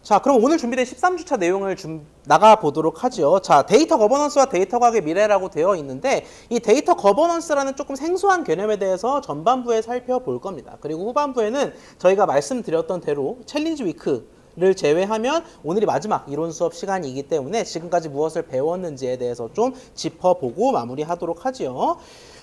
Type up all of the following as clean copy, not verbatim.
자, 그럼 오늘 준비된 13주차 내용을 나가보도록 하죠. 자, 데이터 거버넌스와 데이터 과학의 미래라고 되어 있는데 이 데이터 거버넌스라는 조금 생소한 개념에 대해서 전반부에 살펴볼 겁니다. 그리고 후반부에는 저희가 말씀드렸던 대로 챌린지 위크를 제외하면 오늘이 마지막 이론 수업 시간이기 때문에 지금까지 무엇을 배웠는지에 대해서 좀 짚어보고 마무리하도록 하죠.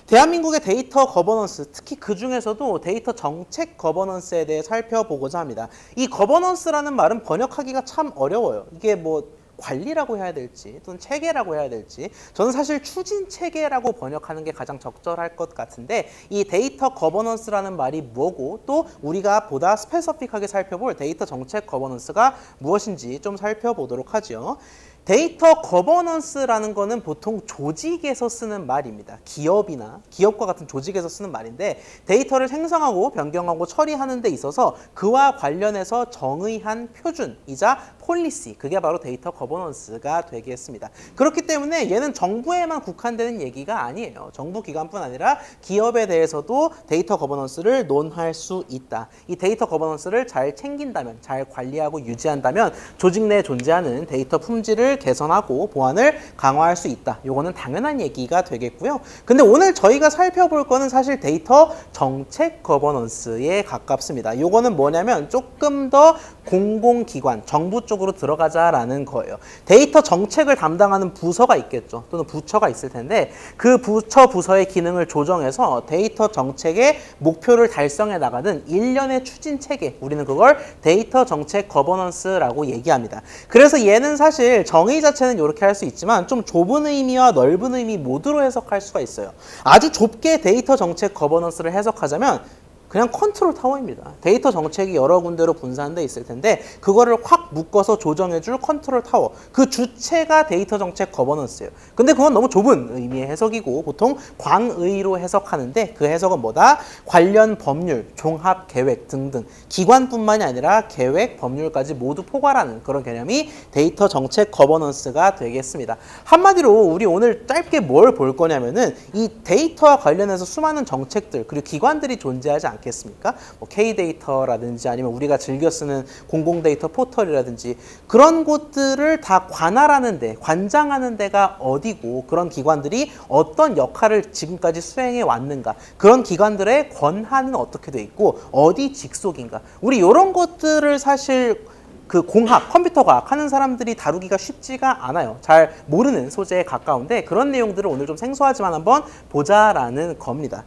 대한민국의 데이터 거버넌스, 특히 그 중에서도 데이터 정책 거버넌스에 대해 살펴보고자 합니다. 이 거버넌스라는 말은 번역하기가 참 어려워요. 이게 뭐 관리라고 해야 될지 또는 체계라고 해야 될지 저는 사실 추진 체계라고 번역하는 게 가장 적절할 것 같은데 이 데이터 거버넌스라는 말이 뭐고 또 우리가 보다 스페시픽하게 살펴볼 데이터 정책 거버넌스가 무엇인지 좀 살펴보도록 하죠. 데이터 거버넌스라는 거는 보통 조직에서 쓰는 말입니다. 기업과 같은 조직에서 쓰는 말인데 데이터를 생성하고 변경하고 처리하는 데 있어서 그와 관련해서 정의한 표준이자 폴리시, 그게 바로 데이터 거버넌스가 되겠습니다. 그렇기 때문에 얘는 정부에만 국한되는 얘기가 아니에요. 정부 기관뿐 아니라 기업에 대해서도 데이터 거버넌스를 논할 수 있다. 이 데이터 거버넌스를 잘 챙긴다면, 잘 관리하고 유지한다면 조직 내에 존재하는 데이터 품질을 개선하고 보안을 강화할 수 있다. 요거는 당연한 얘기가 되겠고요. 근데 오늘 저희가 살펴볼 거는 사실 데이터 정책 거버넌스에 가깝습니다. 요거는 뭐냐면 조금 더 공공기관, 정부 쪽으로 들어가자라는 거예요. 데이터 정책을 담당하는 부서가 있겠죠. 또는 부처가 있을 텐데 그 부서의 기능을 조정해서 데이터 정책의 목표를 달성해 나가는 일련의 추진 체계, 우리는 그걸 데이터 정책 거버넌스라고 얘기합니다. 그래서 얘는 사실 정의 자체는 이렇게 할 수 있지만 좀 좁은 의미와 넓은 의미 모두로 해석할 수가 있어요. 아주 좁게 데이터 정책 거버넌스를 해석하자면 그냥 컨트롤 타워입니다. 데이터 정책이 여러 군데로 분산돼 있을 텐데 그거를 확 묶어서 조정해줄 컨트롤 타워, 그 주체가 데이터 정책 거버넌스예요. 근데 그건 너무 좁은 의미의 해석이고 보통 광의로 해석하는데 그 해석은 뭐다? 관련 법률, 종합 계획 등등 기관뿐만이 아니라 계획, 법률까지 모두 포괄하는 그런 개념이 데이터 정책 거버넌스가 되겠습니다. 한마디로 우리 오늘 짧게 뭘 볼 거냐면은 이 데이터와 관련해서 수많은 정책들 그리고 기관들이 존재하지 않겠습니까? 뭐 K데이터라든지 아니면 우리가 즐겨 쓰는 공공데이터 포털이라든지 그런 곳들을 다 관할하는 데, 관장하는 데가 어디고 그런 기관들이 어떤 역할을 지금까지 수행해 왔는가, 그런 기관들의 권한은 어떻게 돼 있고 어디 직속인가, 우리 이런 것들을 사실 그 공학, 컴퓨터 과학 하는 사람들이 다루기가 쉽지가 않아요. 잘 모르는 소재에 가까운데 그런 내용들을 오늘 좀 생소하지만 한번 보자라는 겁니다.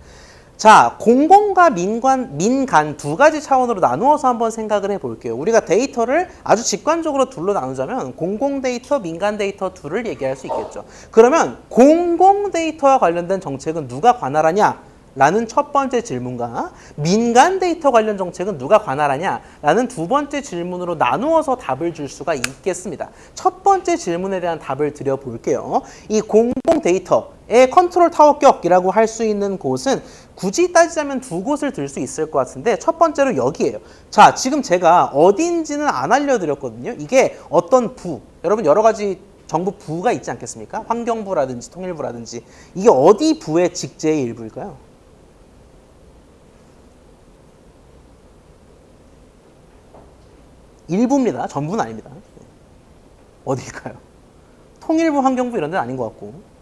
자, 공공과 민간 두 가지 차원으로 나누어서 한번 생각을 해볼게요. 우리가 데이터를 아주 직관적으로 둘로 나누자면 공공 데이터, 민간 데이터 둘을 얘기할 수 있겠죠. 그러면 공공 데이터와 관련된 정책은 누가 관할하냐? 라는 첫 번째 질문과 민간 데이터 관련 정책은 누가 관할하냐? 라는 두 번째 질문으로 나누어서 답을 줄 수가 있겠습니다. 첫 번째 질문에 대한 답을 드려볼게요. 이 공공 데이터의 컨트롤 타워격이라고 할 수 있는 곳은 굳이 따지자면 두 곳을 들 수 있을 것 같은데 첫 번째로 여기예요. 자, 지금 제가 어딘지는 안 알려드렸거든요. 이게 어떤 부, 여러분 여러 가지 정부 부가 있지 않겠습니까? 환경부라든지 통일부라든지 이게 어디 부의 직제의 일부일까요? 일부입니다. 전부는 아닙니다. 어디일까요? 통일부, 환경부 이런 데는 아닌 것 같고.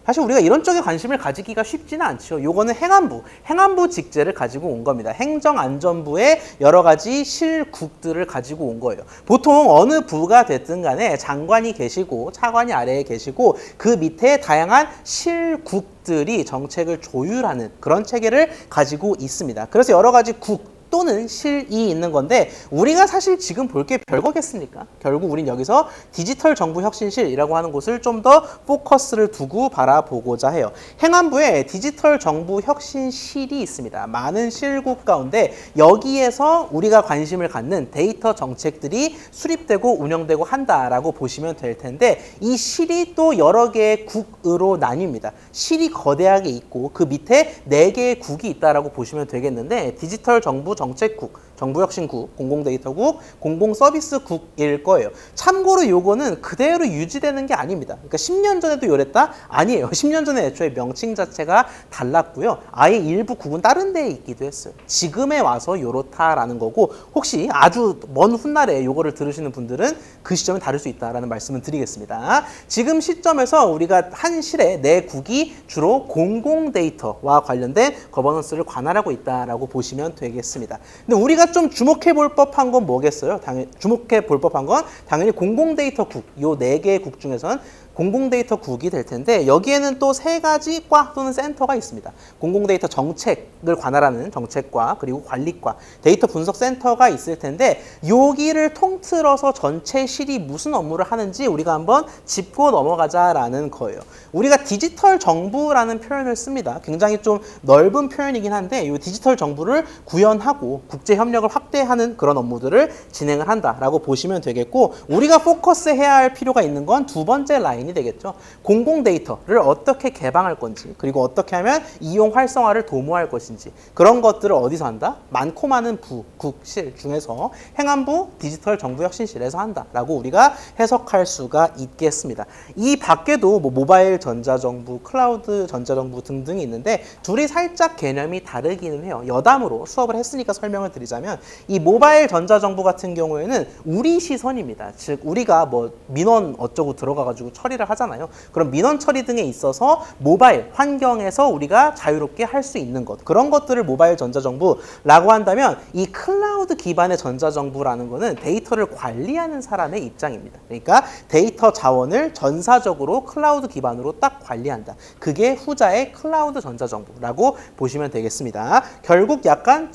사실 우리가 이런 쪽에 관심을 가지기가 쉽지는 않죠. 요거는 행안부 직제를 가지고 온 겁니다. 행정안전부의 여러 가지 실국들을 가지고 온 거예요. 보통 어느 부가 됐든 간에 장관이 계시고 차관이 아래에 계시고 그 밑에 다양한 실국들이 정책을 조율하는 그런 체계를 가지고 있습니다. 그래서 여러 가지 국 또는 실이 있는 건데 우리가 사실 지금 볼 게 별거겠습니까? 결국 우린 여기서 디지털 정부 혁신실이라고 하는 곳을 좀 더 포커스를 두고 바라보고자 해요. 행안부에 디지털 정부 혁신실이 있습니다. 많은 실국 가운데 여기에서 우리가 관심을 갖는 데이터 정책들이 수립되고 운영되고 한다라고 보시면 될 텐데 이 실이 또 여러 개의 국으로 나뉩니다. 실이 거대하게 있고 그 밑에 4개의 국이 있다라고 보시면 되겠는데 디지털 정부 정책국, 정부혁신국, 공공데이터국, 공공서비스국일 거예요. 참고로 요거는 그대로 유지되는 게 아닙니다. 그러니까 10년 전에도 요랬다? 아니에요. 10년 전에 애초에 명칭 자체가 달랐고요. 아예 일부 국은 다른 데에 있기도 했어요. 지금에 와서 요렇다라는 거고, 혹시 아주 먼 훗날에 요거를 들으시는 분들은 그 시점에 다를 수 있다라는 말씀을 드리겠습니다. 지금 시점에서 우리가 한 실에 내 국이 주로 공공데이터와 관련된 거버넌스를 관할하고 있다라고 보시면 되겠습니다. 근데 우리가 좀 주목해 볼 법한 건 뭐겠어요? 주목해 볼 법한 건 당연히 공공데이터국, 요 4개의 국 중에선 공공데이터국이 될 텐데 여기에는 또 3가지 과 또는 센터가 있습니다. 공공데이터 정책을 관할하는 정책과 그리고 관리과, 데이터 분석 센터가 있을 텐데 여기를 통틀어서 전체 실이 무슨 업무를 하는지 우리가 한번 짚고 넘어가자라는 거예요. 우리가 디지털 정부라는 표현을 씁니다. 굉장히 좀 넓은 표현이긴 한데 이 디지털 정부를 구현하고 국제 협력을 확대하는 그런 업무들을 진행을 한다라고 보시면 되겠고, 우리가 포커스해야 할 필요가 있는 건 두 번째 라인이 되겠죠. 공공 데이터를 어떻게 개방할 건지, 그리고 어떻게 하면 이용 활성화를 도모할 것인지, 그런 것들을 어디서 한다? 많고 많은 부, 국, 실 중에서 행안부 디지털 정부혁신실에서 한다라고 우리가 해석할 수가 있겠습니다. 이 밖에도 뭐 모바일 전자정부, 클라우드 전자정부 등등이 있는데 둘이 살짝 개념이 다르기는 해요. 여담으로 수업을 했으니까 설명을 드리자면 이 모바일 전자정부 같은 경우에는 우리 시선입니다. 즉 우리가 뭐 민원 어쩌고 들어가가지고 처리를 하잖아요. 그럼 민원 처리 등에 있어서 모바일 환경에서 우리가 자유롭게 할 수 있는 것, 그런 것들을 모바일 전자정부라고 한다면 이 클라우드 기반의 전자정부라는 거는 데이터를 관리하는 사람의 입장입니다. 그러니까 데이터 자원을 전사적으로 클라우드 기반으로 딱 관리한다. 그게 후자의 클라우드 전자정부라고 보시면 되겠습니다. 결국 약간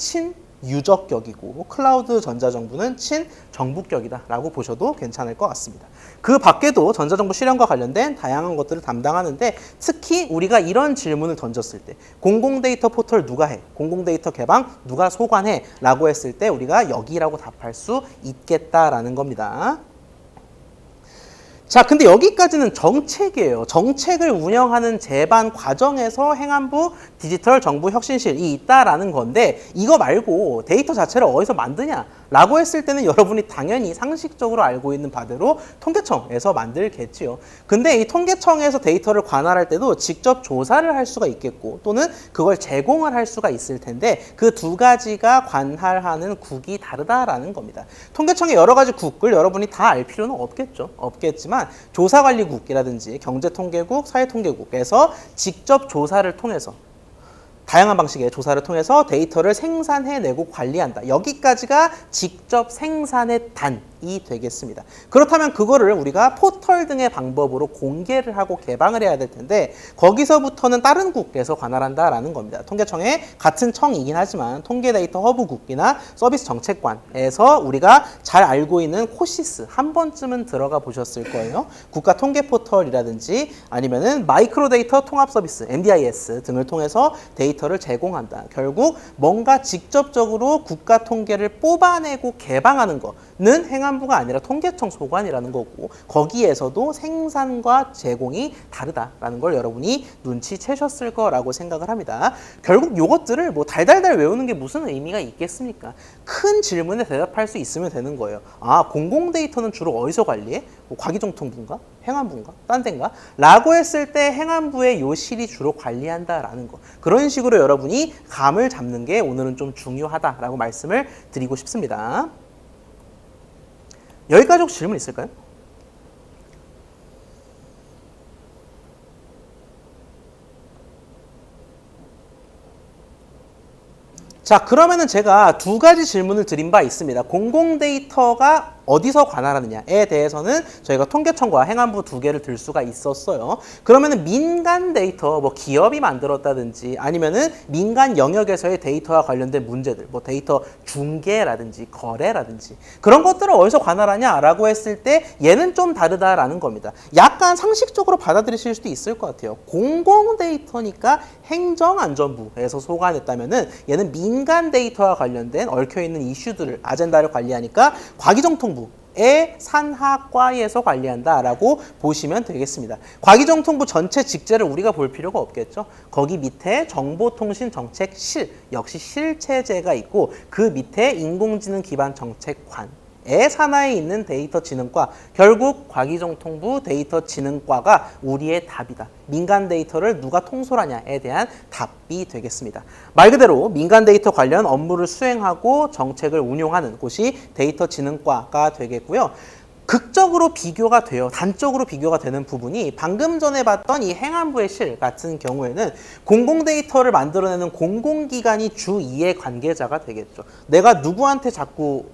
친유적격이고 클라우드 전자정부는 친정부격이다라고 보셔도 괜찮을 것 같습니다. 그 밖에도 전자정부 실현과 관련된 다양한 것들을 담당하는데 특히 우리가 이런 질문을 던졌을 때 공공데이터 포털 누가 해? 공공데이터 개방 누가 소관해? 라고 했을 때 우리가 여기라고 답할 수 있겠다라는 겁니다. 자, 근데 여기까지는 정책이에요. 정책을 운영하는 제반 과정에서 행안부 디지털 정부 혁신실이 있다라는 건데 이거 말고 데이터 자체를 어디서 만드냐? 라고 했을 때는 여러분이 당연히 상식적으로 알고 있는 바대로 통계청에서 만들겠지요. 근데 이 통계청에서 데이터를 관할할 때도 직접 조사를 할 수가 있겠고 또는 그걸 제공을 할 수가 있을 텐데 그 두 가지가 관할하는 국이 다르다라는 겁니다. 통계청의 여러 가지 국을 여러분이 다 알 필요는 없겠죠. 없겠지만 조사관리국이라든지 경제통계국, 사회통계국에서 직접 조사를 통해서 다양한 방식의 조사를 통해서 데이터를 생산해내고 관리한다. 여기까지가 직접 생산의 단이 되겠습니다. 그렇다면 그거를 우리가 포털 등의 방법으로 공개를 하고 개방을 해야 될 텐데 거기서부터는 다른 국에서 관할한다라는 겁니다. 통계청의 같은 청이긴 하지만 통계데이터 허브국이나 서비스 정책관에서 우리가 잘 알고 있는 코시스 한 번쯤은 들어가 보셨을 거예요. 국가통계포털이라든지 아니면은 마이크로데이터 통합서비스 MDIS 등을 통해서 데이터를 제공한다. 결국 뭔가 직접적으로 국가 통계를 뽑아내고 개방하는 거는 행안부가 아니라 통계청 소관이라는 거고 거기에서도 생산과 제공이 다르다라는 걸 여러분이 눈치채셨을 거라고 생각을 합니다. 결국 요것들을 뭐 달달달 외우는 게 무슨 의미가 있겠습니까? 큰 질문에 대답할 수 있으면 되는 거예요. 아, 공공데이터는 주로 어디서 관리해? 뭐 과기정통부인가? 행안부인가? 딴 데인가? 라고 했을 때 행안부의 요 실이 주로 관리한다라는 거. 그런 식으로 여러분이 감을 잡는 게 오늘은 좀 중요하다라고 말씀을 드리고 싶습니다. 여기까지 혹시 질문 있을까요? 자, 그러면은 제가 두 가지 질문을 드린 바 있습니다. 공공데이터가 어디서 관할하느냐에 대해서는 저희가 통계청과 행안부 두 개를 들 수가 있었어요. 그러면은 민간 데이터, 뭐 기업이 만들었다든지 아니면은 민간 영역에서의 데이터와 관련된 문제들, 뭐 데이터 중개라든지 거래라든지 그런 것들을 어디서 관할하냐라고 했을 때 얘는 좀 다르다라는 겁니다. 약간 상식적으로 받아들이실 수도 있을 것 같아요. 공공데이터니까 행정안전부에서 소관했다면은 얘는 민간 데이터와 관련된 얽혀있는 이슈들을, 아젠다를 관리하니까 과기정통부 의 산하과에서 관리한다라고 보시면 되겠습니다. 과기정통부 전체 직제를 우리가 볼 필요가 없겠죠. 거기 밑에 정보통신정책실, 역시 실체제가 있고 그 밑에 인공지능 기반 정책관 의 산하에 있는 데이터지능과, 결국 과기정통부 데이터지능과가 우리의 답이다. 민간 데이터를 누가 통솔하냐에 대한 답이 되겠습니다. 말 그대로 민간 데이터 관련 업무를 수행하고 정책을 운용하는 곳이 데이터지능과가 되겠고요. 극적으로 비교가 돼요. 단적으로 비교가 되는 부분이 방금 전에 봤던 이 행안부의 실 같은 경우에는 공공 데이터를 만들어내는 공공기관이 주 이해 관계자가 되겠죠. 내가 누구한테 자꾸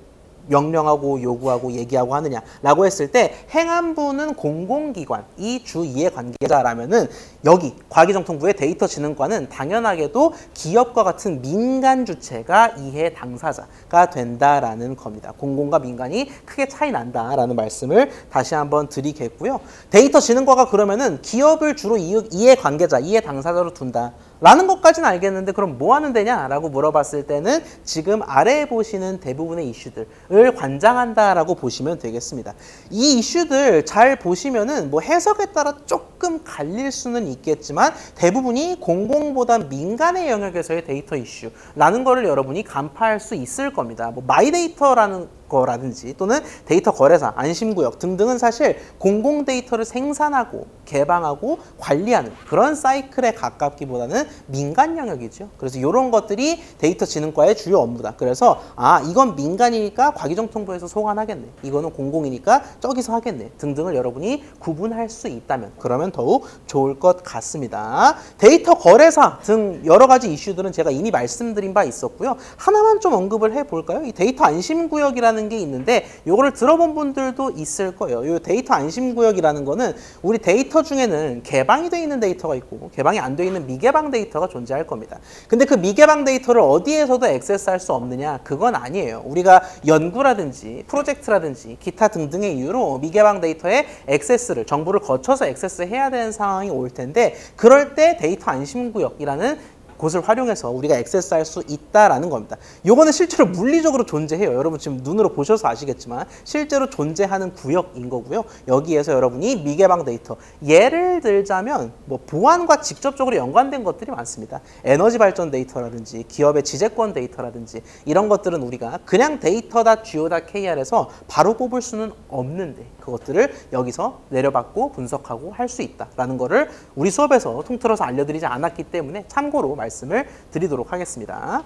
명령하고 요구하고 얘기하고 하느냐라고 했을 때 행안부는 공공기관이 주 이해관계자라면은 여기 과기정통부의 데이터진흥과는 당연하게도 기업과 같은 민간 주체가 이해 당사자가 된다라는 겁니다. 공공과 민간이 크게 차이 난다라는 말씀을 다시 한번 드리겠고요. 데이터진흥과가 그러면은 기업을 주로 이해관계자, 이해 당사자로 둔다. 라는 것까지는 알겠는데 그럼 뭐 하는 데냐라고 물어봤을 때는 지금 아래에 보시는 대부분의 이슈들을 관장한다라고 보시면 되겠습니다. 이 이슈들 잘 보시면은 뭐 해석에 따라 조금 갈릴 수는 있겠지만 대부분이 공공보다 민간의 영역에서의 데이터 이슈라는 거를 여러분이 간파할 수 있을 겁니다. 뭐 마이데이터라는 거라든지 또는 데이터 거래사, 안심구역 등등은 사실 공공 데이터를 생산하고 개방하고 관리하는 그런 사이클에 가깝기보다는 민간 영역이죠. 그래서 이런 것들이 데이터진흥과의 주요 업무다. 그래서 이건 민간이니까 과기정통부에서 소관하겠네. 이거는 공공이니까 저기서 하겠네. 등등을 여러분이 구분할 수 있다면 그러면 더욱 좋을 것 같습니다. 데이터 거래사 등 여러 가지 이슈들은 제가 이미 말씀드린 바 있었고요. 하나만 좀 언급을 해볼까요? 이 데이터 안심구역이라는 게 있는데 이거를 들어본 분들도 있을 거예요. 이 데이터 안심구역이라는 거는 우리 데이터 중에는 개방이 되어 있는 데이터가 있고 개방이 안 되어 있는 미개방 데이터가 존재할 겁니다. 근데 그 미개방 데이터를 어디에서도 액세스할 수 없느냐? 그건 아니에요. 우리가 연구라든지 프로젝트라든지 기타 등등의 이유로 미개방 데이터의 액세스를 정보를 거쳐서 액세스해야 되는 상황이 올 텐데 그럴 때 데이터 안심구역이라는 곳을 활용해서 우리가 액세스할 수 있다라는 겁니다. 요거는 실제로 물리적으로 존재해요. 여러분 지금 눈으로 보셔서 아시겠지만 실제로 존재하는 구역인 거고요. 여기에서 여러분이 미개방 데이터, 예를 들자면 뭐 보안과 직접적으로 연관된 것들이 많습니다. 에너지 발전 데이터라든지 기업의 지재권 데이터라든지 이런 것들은 우리가 그냥 데이터.go.kr에서 바로 뽑을 수는 없는데 그것들을 여기서 내려받고 분석하고 할 수 있다라는 거를 우리 수업에서 통틀어서 알려드리지 않았기 때문에 참고로 말씀을 드리도록 하겠습니다.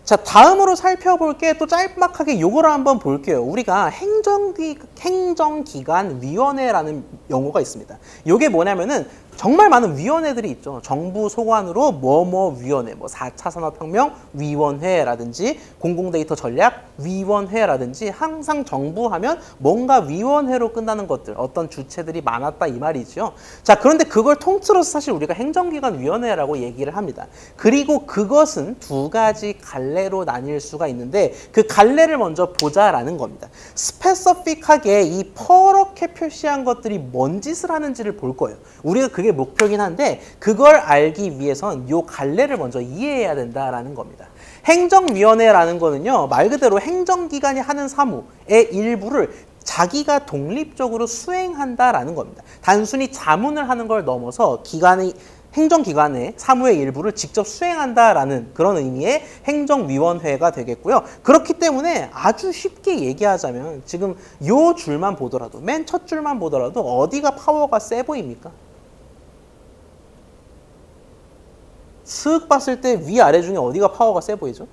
자, 다음으로 살펴볼 게 또 짤막하게 요거를 한번 볼게요. 우리가 행정기관위원회라는 용어가 있습니다. 요게 뭐냐면은 정말 많은 위원회들이 있죠. 정부 소관으로 뭐뭐위원회, 뭐 4차 산업혁명 위원회라든지 공공데이터 전략 위원회라든지 항상 정부 하면 뭔가 위원회로 끝나는 것들, 어떤 주체들이 많았다 이 말이죠. 자, 그런데 그걸 통틀어서 사실 우리가 행정기관위원회라고 얘기를 합니다. 그리고 그것은 두 가지 갈래로 나뉠 수가 있는데 그 갈래를 먼저 보자라는 겁니다. 스페시픽하게 이 퍼렇게 표시한 것들이 뭔 짓을 하는지를 볼 거예요. 우리가 그게 목표긴 한데 그걸 알기 위해선 요 갈래를 먼저 이해해야 된다라는 겁니다. 행정위원회라는 거는요, 말 그대로 행정기관이 하는 사무의 일부를 자기가 독립적으로 수행한다라는 겁니다. 단순히 자문을 하는 걸 넘어서 행정기관의 사무의 일부를 직접 수행한다라는 그런 의미의 행정위원회가 되겠고요. 그렇기 때문에 아주 쉽게 얘기하자면 지금 요 줄만 보더라도, 맨 첫 줄만 보더라도 어디가 파워가 세 보입니까? 슥 봤을 때 위아래 중에 어디가 파워가 세 보이죠?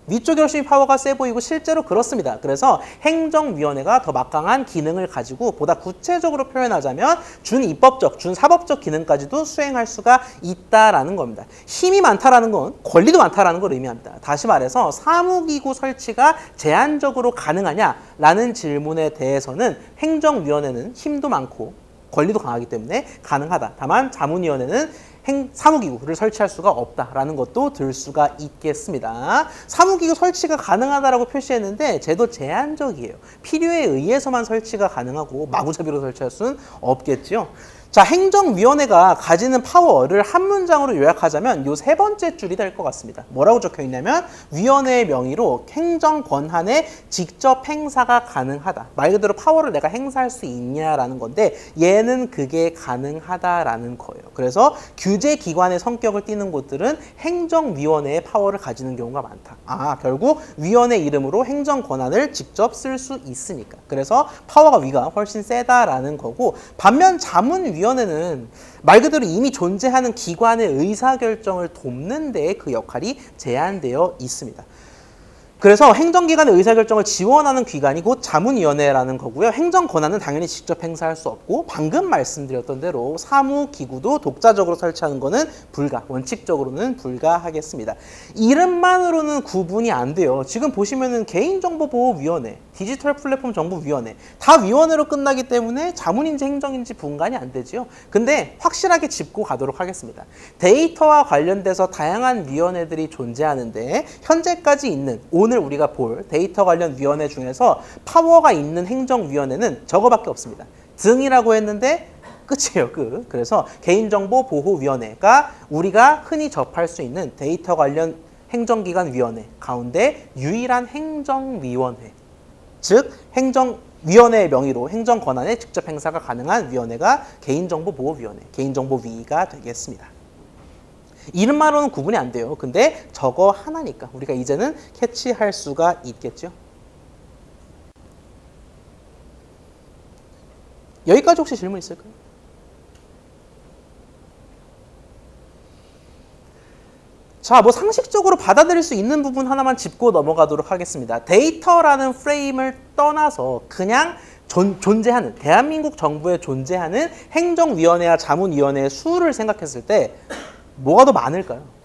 위쪽이 훨씬 파워가 세 보이고 실제로 그렇습니다. 그래서 행정위원회가 더 막강한 기능을 가지고 보다 구체적으로 표현하자면 준입법적, 준사법적 기능까지도 수행할 수가 있다라는 겁니다. 힘이 많다라는 건 권리도 많다라는 걸 의미합니다. 다시 말해서 사무기구 설치가 제한적으로 가능하냐라는 질문에 대해서는 행정위원회는 힘도 많고 권리도 강하기 때문에 가능하다. 다만 자문위원회는 사무기구를 설치할 수가 없다라는 것도 들 수가 있겠습니다. 사무기구 설치가 가능하다라고 표시했는데 제도 제한적이에요. 필요에 의해서만 설치가 가능하고 마구잡이로 설치할 수는 없겠죠. 자, 행정위원회가 가지는 파워를 한 문장으로 요약하자면 요 세 번째 줄이 될 것 같습니다. 뭐라고 적혀 있냐면 위원회의 명의로 행정 권한의 직접 행사가 가능하다. 말 그대로 파워를 내가 행사할 수 있냐라는 건데 얘는 그게 가능하다라는 거예요. 그래서 규제기관의 성격을 띠는 곳들은 행정위원회의 파워를 가지는 경우가 많다. 아, 결국 위원회 이름으로 행정 권한을 직접 쓸 수 있으니까. 그래서 파워가 위가 훨씬 세다라는 거고, 반면 자문위원회는 말 그대로 이미 존재하는 기관의 의사결정을 돕는 데 그 역할이 제한되어 있습니다. 그래서 행정기관의 의사결정을 지원하는 기관이 곧 자문위원회라는 거고요. 행정권한은 당연히 직접 행사할 수 없고, 방금 말씀드렸던 대로 사무기구도 독자적으로 설치하는 거는 원칙적으로는 불가하겠습니다. 이름만으로는 구분이 안 돼요. 지금 보시면은 개인정보보호위원회, 디지털 플랫폼 정보위원회 다 위원회로 끝나기 때문에 자문인지 행정인지 분간이 안 되지요. 근데 확실하게 짚고 가도록 하겠습니다. 데이터와 관련돼서 다양한 위원회들이 존재하는데 현재까지 있는 오늘 우리가 볼 데이터 관련 위원회 중에서 파워가 있는 행정위원회는 저거밖에 없습니다. 등이라고 했는데 끝이에요, 끝. 그래서 개인정보보호위원회가 우리가 흔히 접할 수 있는 데이터 관련 행정기관 위원회 가운데 유일한 행정위원회, 즉 행정위원회의 명의로 행정권한의 직접 행사가 가능한 위원회가 개인정보보호위원회, 개인정보위가 되겠습니다. 이름만으로는 구분이 안 돼요. 근데 저거 하나니까 우리가 이제는 캐치할 수가 있겠죠. 여기까지 혹시 질문 있을까요? 자, 뭐 상식적으로 받아들일 수 있는 부분 하나만 짚고 넘어가도록 하겠습니다. 데이터라는 프레임을 떠나서 그냥 존재하는, 대한민국 정부에 존재하는 행정위원회와 자문위원회의 수를 생각했을 때 뭐가 더 많을까요?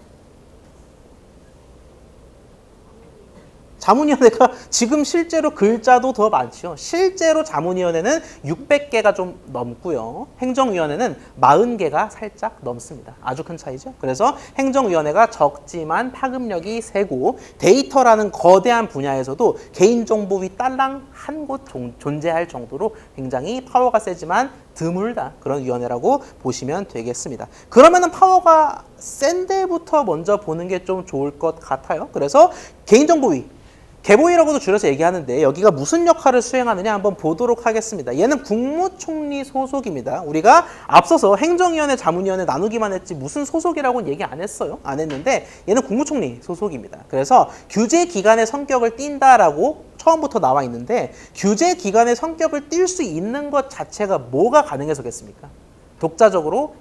자문위원회가 지금 실제로 글자도 더 많죠. 실제로 자문위원회는 600개가 좀 넘고요. 행정위원회는 40개가 살짝 넘습니다. 아주 큰 차이죠. 그래서 행정위원회가 적지만 파급력이 세고, 데이터라는 거대한 분야에서도 개인정보위 딸랑 한 곳 존재할 정도로 굉장히 파워가 세지만 드물다, 그런 위원회라고 보시면 되겠습니다. 그러면은 파워가 센 데부터 먼저 보는 게 좀 좋을 것 같아요. 그래서 개인정보위, 개보위라고도 줄여서 얘기하는데 여기가 무슨 역할을 수행하느냐 한번 보도록 하겠습니다. 얘는 국무총리 소속입니다. 우리가 앞서서 행정위원회, 자문위원회 나누기만 했지 무슨 소속이라고는 얘기 안 했어요. 안 했는데 얘는 국무총리 소속입니다. 그래서 규제기관의 성격을 띈다라고 처음부터 나와 있는데, 규제기관의 성격을 띌 수 있는 것 자체가 뭐가 가능해서겠습니까? 독자적으로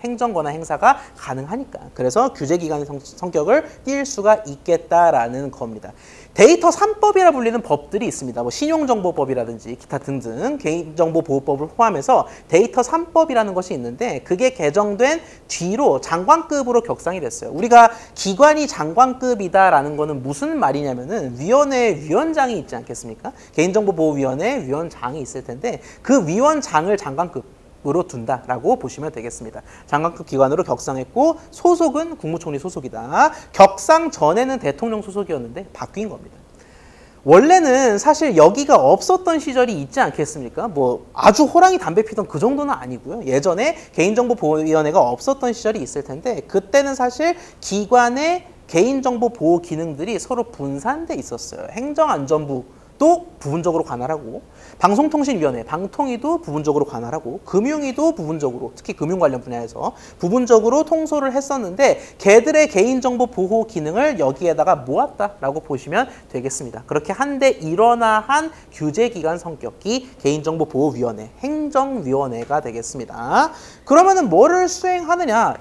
행정권한 행사가 가능하니까. 그래서 규제기관의 성격을 띌 수가 있겠다라는 겁니다. 데이터 3법이라 불리는 법들이 있습니다. 뭐 신용정보법이라든지 기타 등등 개인정보보호법을 포함해서 데이터 3법이라는 것이 있는데, 그게 개정된 뒤로 장관급으로 격상이 됐어요. 우리가 기관이 장관급이다라는 거는 무슨 말이냐면은 위원회에 위원장이 있지 않겠습니까? 개인정보보호위원회에 위원장이 있을 텐데 그 위원장을 장관급 으로 둔다라고 보시면 되겠습니다. 장관급 기관으로 격상했고 소속은 국무총리 소속이다. 격상 전에는 대통령 소속이었는데 바뀐 겁니다. 원래는 사실 여기가 없었던 시절이 있지 않겠습니까? 뭐 아주 호랑이 담배 피던 그 정도는 아니고요. 예전에 개인정보보호위원회가 없었던 시절이 있을 텐데 그때는 사실 기관의 개인정보 보호 기능들이 서로 분산돼 있었어요. 행정안전부 또 부분적으로 관할하고, 방송통신위원회, 방통위도 부분적으로 관할하고, 금융위도 부분적으로, 특히 금융 관련 분야에서 부분적으로 통솔을 했었는데 걔들의 개인정보 보호 기능을 여기에다가 모았다라고 보시면 되겠습니다. 그렇게 한데 일원화한 규제기관 성격이 개인정보보호위원회, 행정위원회가 되겠습니다. 그러면은 뭐를 수행하느냐?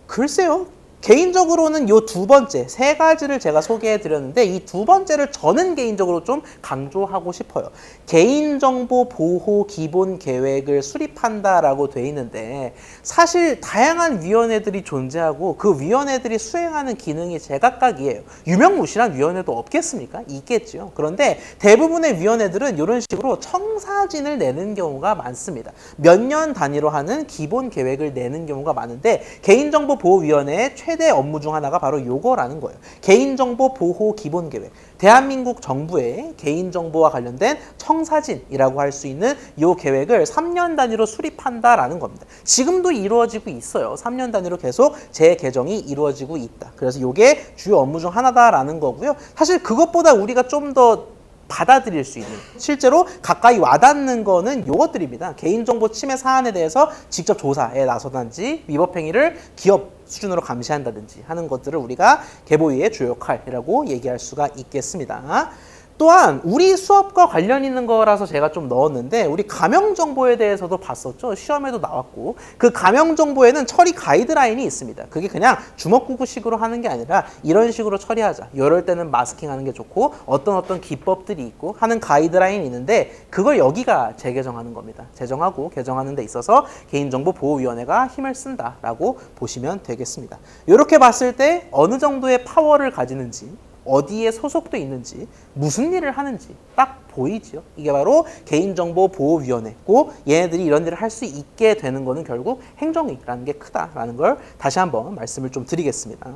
글쎄요. 개인적으로는 이 두 번째, 세 가지를 제가 소개해 드렸는데 이 두 번째를 저는 개인적으로 좀 강조하고 싶어요. 개인정보 보호 기본 계획을 수립한다라고 돼 있는데 사실 다양한 위원회들이 존재하고 그 위원회들이 수행하는 기능이 제각각이에요. 유명무실한 위원회도 없겠습니까? 있겠죠. 그런데 대부분의 위원회들은 이런 식으로 청사진을 내는 경우가 많습니다. 몇 년 단위로 하는 기본 계획을 내는 경우가 많은데 개인정보보호위원회의 최대 업무 중 하나가 바로 요거라는 거예요. 개인정보 보호 기본계획. 대한민국 정부의 개인정보와 관련된 청사진이라고 할 수 있는 요 계획을 3년 단위로 수립한다라는 겁니다. 지금도 이루어지고 있어요. 3년 단위로 계속 재개정이 이루어지고 있다. 그래서 요게 주요 업무 중 하나다라는 거고요. 사실 그것보다 우리가 좀 더 받아들일 수 있는, 실제로 가까이 와닿는 거는 요것들입니다. 개인정보 침해 사안에 대해서 직접 조사에 나서든지 위법행위를 기업 수준으로 감시한다든지 하는 것들을 우리가 개보위의 주요 역할이라고 얘기할 수가 있겠습니다. 또한 우리 수업과 관련 있는 거라서 제가 좀 넣었는데, 우리 가명정보에 대해서도 봤었죠. 시험에도 나왔고, 그 가명정보에는 처리 가이드라인이 있습니다. 그게 그냥 주먹구구식으로 하는 게 아니라 이런 식으로 처리하자, 이럴 때는 마스킹하는 게 좋고 어떤 기법들이 있고 하는 가이드라인이 있는데, 그걸 여기가 재개정하는 겁니다. 제정하고 개정하는 데 있어서 개인정보보호위원회가 힘을 쓴다라고 보시면 되겠습니다. 이렇게 봤을 때 어느 정도의 파워를 가지는지, 어디에 소속돼 있는지, 무슨 일을 하는지 딱 보이죠. 이게 바로 개인정보보호위원회고, 얘네들이 이런 일을 할 수 있게 되는 거는 결국 행정위라는 게 크다라는 걸 다시 한번 말씀을 좀 드리겠습니다.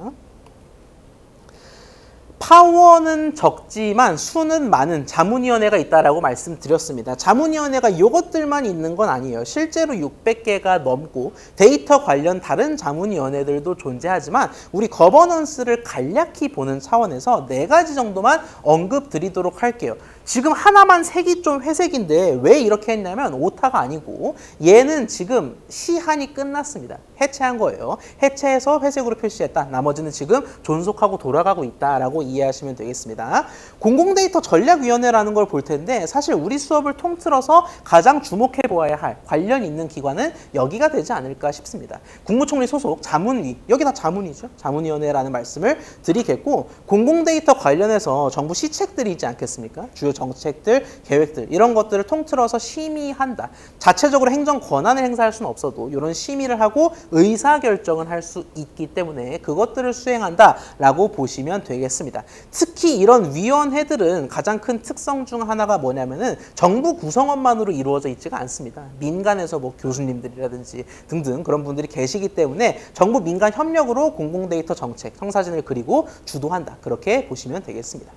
파워는 적지만 수는 많은 자문위원회가 있다라고 말씀드렸습니다. 자문위원회가 이것들만 있는 건 아니에요. 실제로 600개가 넘고 데이터 관련 다른 자문위원회들도 존재하지만, 우리 거버넌스를 간략히 보는 차원에서 4가지 정도만 언급드리도록 할게요. 지금 하나만 색이 좀 회색인데 왜 이렇게 했냐면 오타가 아니고, 얘는 지금 시한이 끝났습니다. 해체한 거예요. 해체해서 회색으로 표시했다. 나머지는 지금 존속하고 돌아가고 있다라고 이해하시면 되겠습니다. 공공데이터 전략위원회라는 걸 볼 텐데, 사실 우리 수업을 통틀어서 가장 주목해 보아야 할 관련 있는 기관은 여기가 되지 않을까 싶습니다. 국무총리 소속 자문위, 여기 다 자문이죠. 자문위원회라는 말씀을 드리겠고, 공공데이터 관련해서 정부 시책들이 있지 않겠습니까? 주요 정책들, 계획들, 이런 것들을 통틀어서 심의한다. 자체적으로 행정 권한을 행사할 수는 없어도 이런 심의를 하고 의사결정을 할 수 있기 때문에 그것들을 수행한다라고 보시면 되겠습니다. 특히 이런 위원회들은 가장 큰 특성 중 하나가 뭐냐면은 정부 구성원만으로 이루어져 있지가 않습니다. 민간에서 뭐 교수님들이라든지 등등 그런 분들이 계시기 때문에 정부 민간 협력으로 공공데이터 정책, 청사진을 그리고 주도한다. 그렇게 보시면 되겠습니다.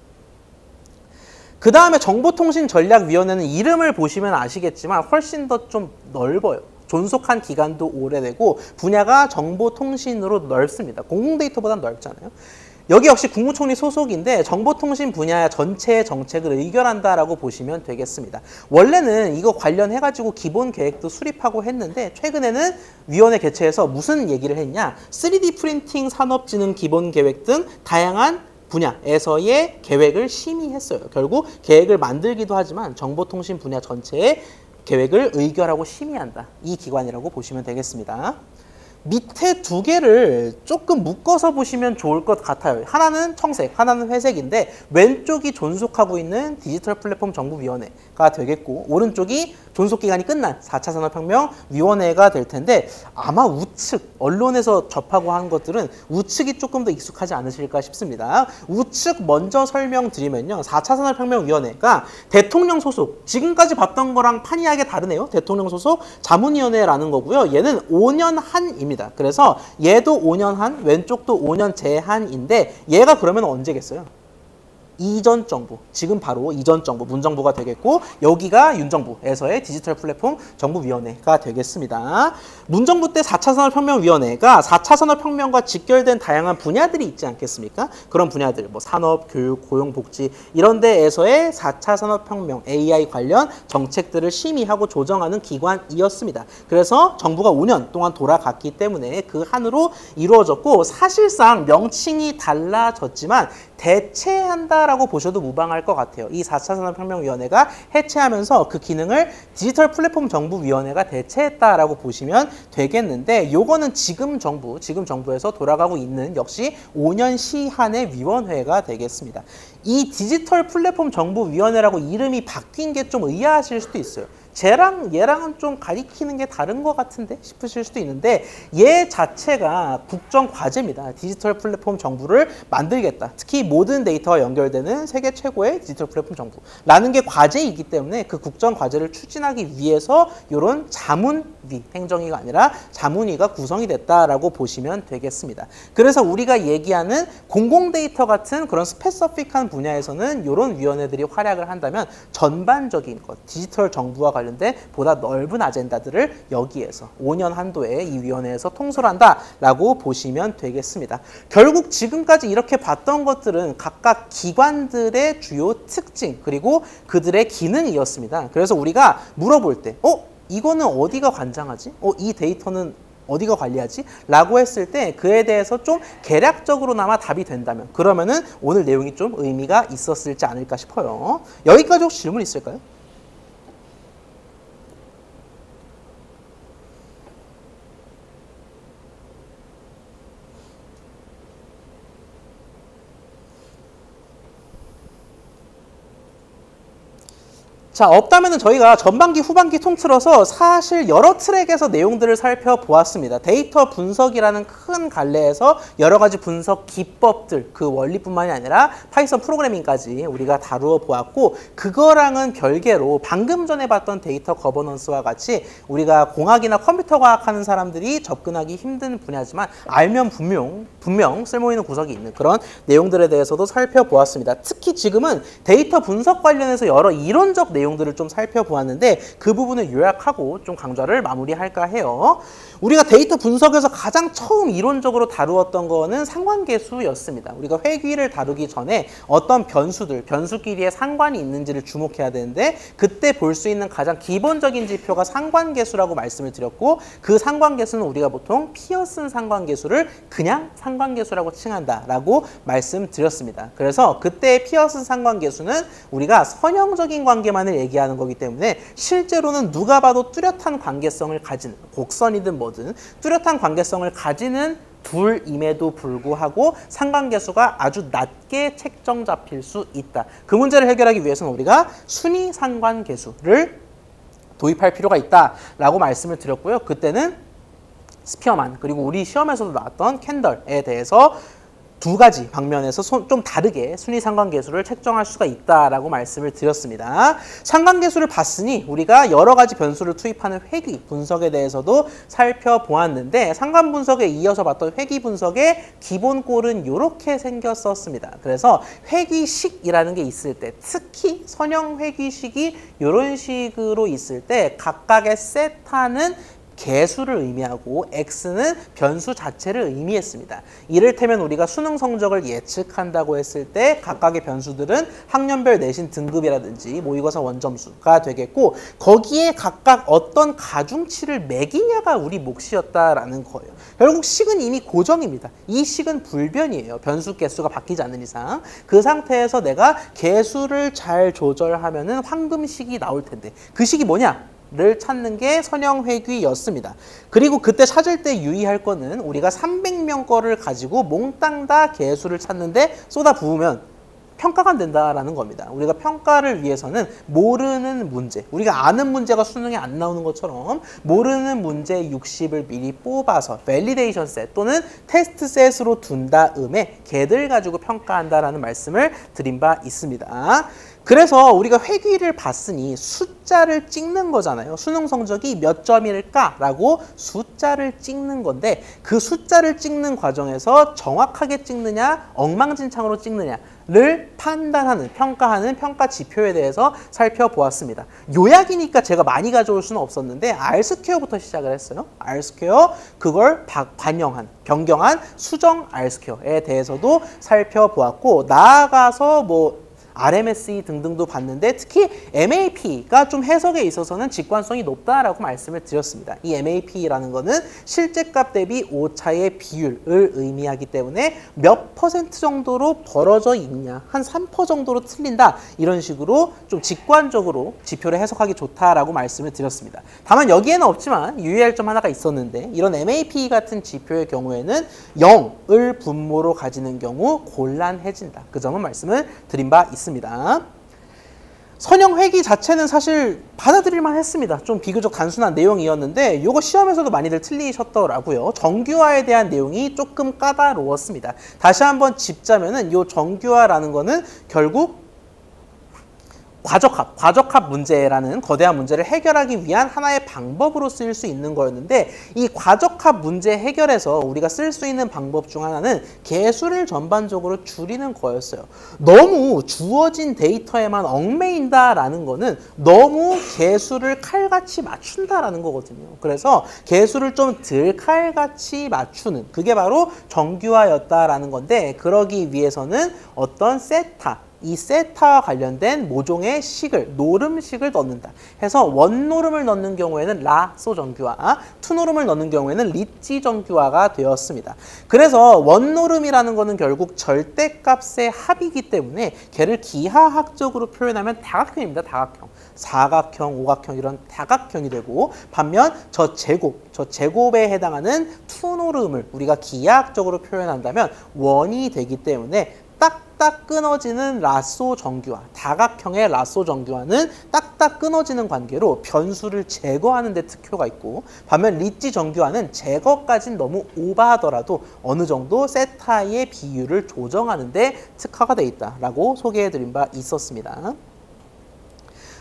그 다음에 정보통신전략위원회는 이름을 보시면 아시겠지만 훨씬 더 좀 넓어요. 존속한 기간도 오래되고 분야가 정보통신으로 넓습니다. 공공데이터보다는 넓잖아요. 여기 역시 국무총리 소속인데 정보통신 분야 전체의 정책을 의결한다라고 보시면 되겠습니다. 원래는 이거 관련해가지고 기본 계획도 수립하고 했는데, 최근에는 위원회 개최해서 무슨 얘기를 했냐, 3D 프린팅 산업진흥 기본 계획 등 다양한 분야에서의 계획을 심의했어요. 결국 계획을 만들기도 하지만 정보통신 분야 전체의 계획을 의결하고 심의한다. 이 기관이라고 보시면 되겠습니다. 밑에 2개를 조금 묶어서 보시면 좋을 것 같아요. 하나는 청색, 하나는 회색인데, 왼쪽이 존속하고 있는 디지털 플랫폼 정부위원회가 되겠고, 오른쪽이 존속기간이 끝난 4차 산업혁명위원회가 될 텐데, 아마 우측, 언론에서 접하고 한 것들은 우측이 조금 더 익숙하지 않으실까 싶습니다. 우측 먼저 설명드리면요, 4차 산업혁명위원회가 대통령 소속, 지금까지 봤던 거랑 판이하게 다르네요. 대통령 소속 자문위원회라는 거고요. 얘는 5년 한입니다. 그래서 얘도 5년 한, 왼쪽도 5년 제한인데, 얘가 그러면 언제겠어요? 이전 정부, 지금 바로 이전 정부, 문정부가 되겠고, 여기가 윤정부에서의 디지털 플랫폼 정부위원회가 되겠습니다. 문정부 때 4차 산업혁명위원회가 4차 산업혁명과 직결된 다양한 분야들이 있지 않겠습니까? 그런 분야들, 뭐 산업, 교육, 고용, 복지 이런 데에서의 4차 산업혁명, AI 관련 정책들을 심의하고 조정하는 기관이었습니다. 그래서 정부가 5년 동안 돌아갔기 때문에 그 한으로 이루어졌고, 사실상 명칭이 달라졌지만 대체한다라고 보셔도 무방할 것 같아요. 이 4차 산업혁명위원회가 해체하면서 그 기능을 디지털 플랫폼 정부위원회가 대체했다라고 보시면 되겠는데, 요거는 지금 정부에서 돌아가고 있는 역시 5년 시한의 위원회가 되겠습니다. 이 디지털 플랫폼 정부위원회라고 이름이 바뀐 게 좀 의아하실 수도 있어요. 쟤랑 얘랑은 좀 가리키는 게 다른 것 같은데 싶으실 수도 있는데 얘 자체가 국정과제입니다. 디지털 플랫폼 정부를 만들겠다. 특히 모든 데이터와 연결되는 세계 최고의 디지털 플랫폼 정부라는 게 과제이기 때문에 그 국정과제를 추진하기 위해서 이런 자문위, 행정위가 아니라 자문위가 구성이 됐다라고 보시면 되겠습니다. 그래서 우리가 얘기하는 공공데이터 같은 그런 스페시픽한 분야에서는 이런 위원회들이 활약을 한다면 전반적인 것, 디지털 정부와 관련된 보다 넓은 아젠다들을 여기에서 5년 한도에 이 위원회에서 통솔 한다라고 보시면 되겠습니다. 결국 지금까지 이렇게 봤던 것들은 각각 기관들의 주요 특징 그리고 그들의 기능이었습니다. 그래서 우리가 물어볼 때 이거는 어디가 관장하지? 이 데이터는 어디가 관리하지? 라고 했을 때 그에 대해서 좀 개략적으로나마 답이 된다면 그러면은 오늘 내용이 좀 의미가 있었을지 않을까 싶어요. 여기까지 혹시 질문 있을까요? 자, 없다면은 저희가 전반기, 후반기 통틀어서 사실 여러 트랙에서 내용들을 살펴보았습니다. 데이터 분석이라는 큰 갈래에서 여러 가지 분석 기법들, 그 원리뿐만이 아니라 파이썬 프로그래밍까지 우리가 다루어 보았고 그거랑은 별개로 방금 전에 봤던 데이터 거버넌스와 같이 우리가 공학이나 컴퓨터 과학 하는 사람들이 접근하기 힘든 분야지만 알면 분명 쓸모있는 구석이 있는 그런 내용들에 대해서도 살펴보았습니다. 특히 지금은 데이터 분석 관련해서 여러 이론적 내용들을 좀 살펴보았는데 그 부분을 요약하고 좀 강좌를 마무리할까 해요. 우리가 데이터 분석에서 가장 처음 이론적으로 다루었던 거는 상관계수였습니다. 우리가 회귀를 다루기 전에 어떤 변수끼리의 상관이 있는지를 주목해야 되는데 그때 볼 수 있는 가장 기본적인 지표가 상관계수라고 말씀을 드렸고 그 상관계수는 우리가 보통 피어슨 상관계수를 그냥 상관계수라고 칭한다라고 말씀드렸습니다. 그래서 그때의 피어슨 상관계수는 우리가 선형적인 관계만을 얘기하는 거기 때문에 실제로는 누가 봐도 뚜렷한 관계성을 가지는 곡선이든 뭐든 뚜렷한 관계성을 가지는 둘임에도 불구하고 상관계수가 아주 낮게 책정 잡힐 수 있다. 그 문제를 해결하기 위해서는 우리가 순위 상관계수를 도입할 필요가 있다라고 말씀을 드렸고요. 그때는 스피어만 그리고 우리 시험에서도 나왔던 캔들에 대해서 두 가지 방면에서 좀 다르게 순위 상관계수를 책정할 수가 있다라고 말씀을 드렸습니다. 상관계수를 봤으니 우리가 여러 가지 변수를 투입하는 회귀 분석에 대해서도 살펴보았는데 상관 분석에 이어서 봤던 회귀 분석의 기본꼴은 이렇게 생겼었습니다. 그래서 회귀식이라는 게 있을 때 특히 선형 회귀식이 이런 식으로 있을 때 각각의 세타는 개수를 의미하고 x는 변수 자체를 의미했습니다. 이를테면 우리가 수능 성적을 예측한다고 했을 때 각각의 변수들은 학년별 내신 등급이라든지 모의고사 원점수가 되겠고 거기에 각각 어떤 가중치를 매기냐가 우리 몫이었다라는 거예요. 결국 식은 이미 고정입니다. 이 식은 불변이에요. 변수 개수가 바뀌지 않는 이상. 그 상태에서 내가 개수를 잘 조절하면은 황금식이 나올 텐데 그 식이 뭐냐? 를 찾는 게 선형회귀였습니다. 그리고 그때 찾을 때 유의할 거는 우리가 300명 거를 가지고 몽땅 다 개수를 찾는데 쏟아 부으면 평가가 안 된다라는 겁니다. 우리가 평가를 위해서는 모르는 문제, 우리가 아는 문제가 수능에 안 나오는 것처럼 모르는 문제 60을 미리 뽑아서 밸리데이션 셋 또는 테스트 셋으로 둔 다음에 걔들 가지고 평가한다라는 말씀을 드린 바 있습니다. 그래서 우리가 회귀를 봤으니 숫자를 찍는 거잖아요. 수능 성적이 몇 점일까라고 숫자를 찍는 건데 그 숫자를 찍는 과정에서 정확하게 찍느냐 엉망진창으로 찍느냐를 판단하는 평가하는 평가 지표에 대해서 살펴보았습니다. 요약이니까 제가 많이 가져올 수는 없었는데 R스퀘어부터 시작을 했어요. R스퀘어 그걸 변경한 수정 R스퀘어에 대해서도 살펴보았고 나아가서 RMSE 등등도 봤는데 특히 MAP가 좀 해석에 있어서는 직관성이 높다라고 말씀을 드렸습니다. 이 MAP라는 거는 실제값 대비 오차의 비율을 의미하기 때문에 몇 퍼센트 정도로 벌어져 있냐 한 3% 정도로 틀린다 이런 식으로 좀 직관적으로 지표를 해석하기 좋다라고 말씀을 드렸습니다. 다만 여기에는 없지만 유의할 점 하나가 있었는데 이런 MAP 같은 지표의 경우에는 0을 분모로 가지는 경우 곤란해진다. 그 점은 말씀을 드린 바 있습니다. 선형 회귀 자체는 사실 받아들일만 했습니다. 좀 비교적 단순한 내용이었는데 이거 시험에서도 많이들 틀리셨더라고요. 정규화에 대한 내용이 조금 까다로웠습니다. 다시 한번 짚자면은 이 정규화라는 거는 결국 과적합 문제라는 거대한 문제를 해결하기 위한 하나의 방법으로 쓰일 수 있는 거였는데 이 과적합 문제 해결에서 우리가 쓸 수 있는 방법 중 하나는 개수를 전반적으로 줄이는 거였어요. 너무 주어진 데이터에만 얽매인다라는 거는 너무 개수를 칼같이 맞춘다라는 거거든요. 그래서 개수를 좀 덜 칼같이 맞추는 그게 바로 정규화였다라는 건데 그러기 위해서는 어떤 이 세타와 관련된 모종의 식을, 노름식을 넣는다. 해서 원노름을 넣는 경우에는 라소 정규화, 투노름을 넣는 경우에는 리찌 정규화가 되었습니다. 그래서 원노름이라는 거는 결국 절대값의 합이기 때문에 걔를 기하학적으로 표현하면 다각형입니다. 다각형. 사각형, 오각형 이런 다각형이 되고 반면 저 제곱에 해당하는 투노름을 우리가 기하학적으로 표현한다면 원이 되기 때문에 딱딱 끊어지는 라소 정규화, 다각형의 라소 정규화는 딱딱 끊어지는 관계로 변수를 제거하는 데 특효가 있고 반면 리찌 정규화는 제거까지는 너무 오버하더라도 어느 정도 세타의 비율을 조정하는 데 특화가 돼 있다라고 소개해드린 바 있었습니다.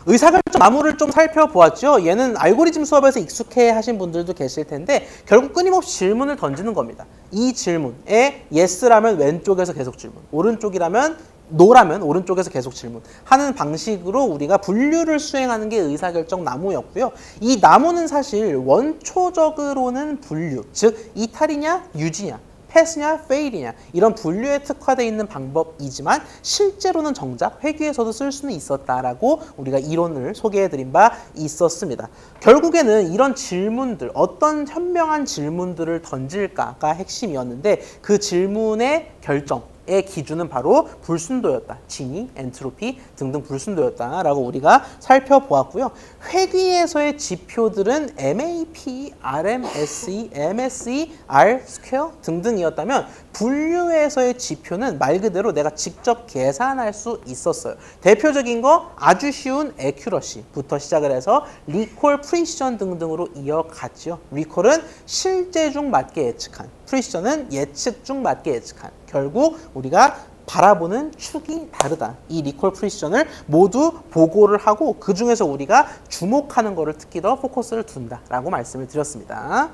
의사결정 나무를 좀 살펴보았죠. 얘는 알고리즘 수업에서 익숙해 하신 분들도 계실 텐데 결국 끊임없이 질문을 던지는 겁니다. 이 질문에 yes라면 왼쪽에서 계속 질문, 오른쪽이라면 no라면 오른쪽에서 계속 질문 하는 방식으로 우리가 분류를 수행하는 게 의사결정 나무였고요. 이 나무는 사실 원초적으로는 분류, 즉 이탈이냐 유지냐 패스냐, 페일이냐 이런 분류에 특화되어 있는 방법이지만 실제로는 정작 회귀에서도 쓸 수는 있었다라고 우리가 이론을 소개해드린 바 있었습니다. 결국에는 이런 질문들, 어떤 현명한 질문들을 던질까가 핵심이었는데 그 질문의 결정의 기준은 바로 불순도였다. 진위, 엔트로피 등등 불순도였다라고 우리가 살펴보았고요. 회귀에서의 지표들은 MAP, RMSE, MSE, R-스퀘어 등등이었다면 분류에서의 지표는 말 그대로 내가 직접 계산할 수 있었어요. 대표적인 거 아주 쉬운 애큐러시부터 시작을 해서 리콜, 프리시전 등등으로 이어갔죠. 리콜은 실제 중 맞게 예측한, 프리시전은 예측 중 맞게 예측한. 결국 우리가 바라보는 축이 다르다. 이 리콜 프리시전을 모두 보고를 하고 그 중에서 우리가 주목하는 거를 특히 더 포커스를 둔다라고 말씀을 드렸습니다.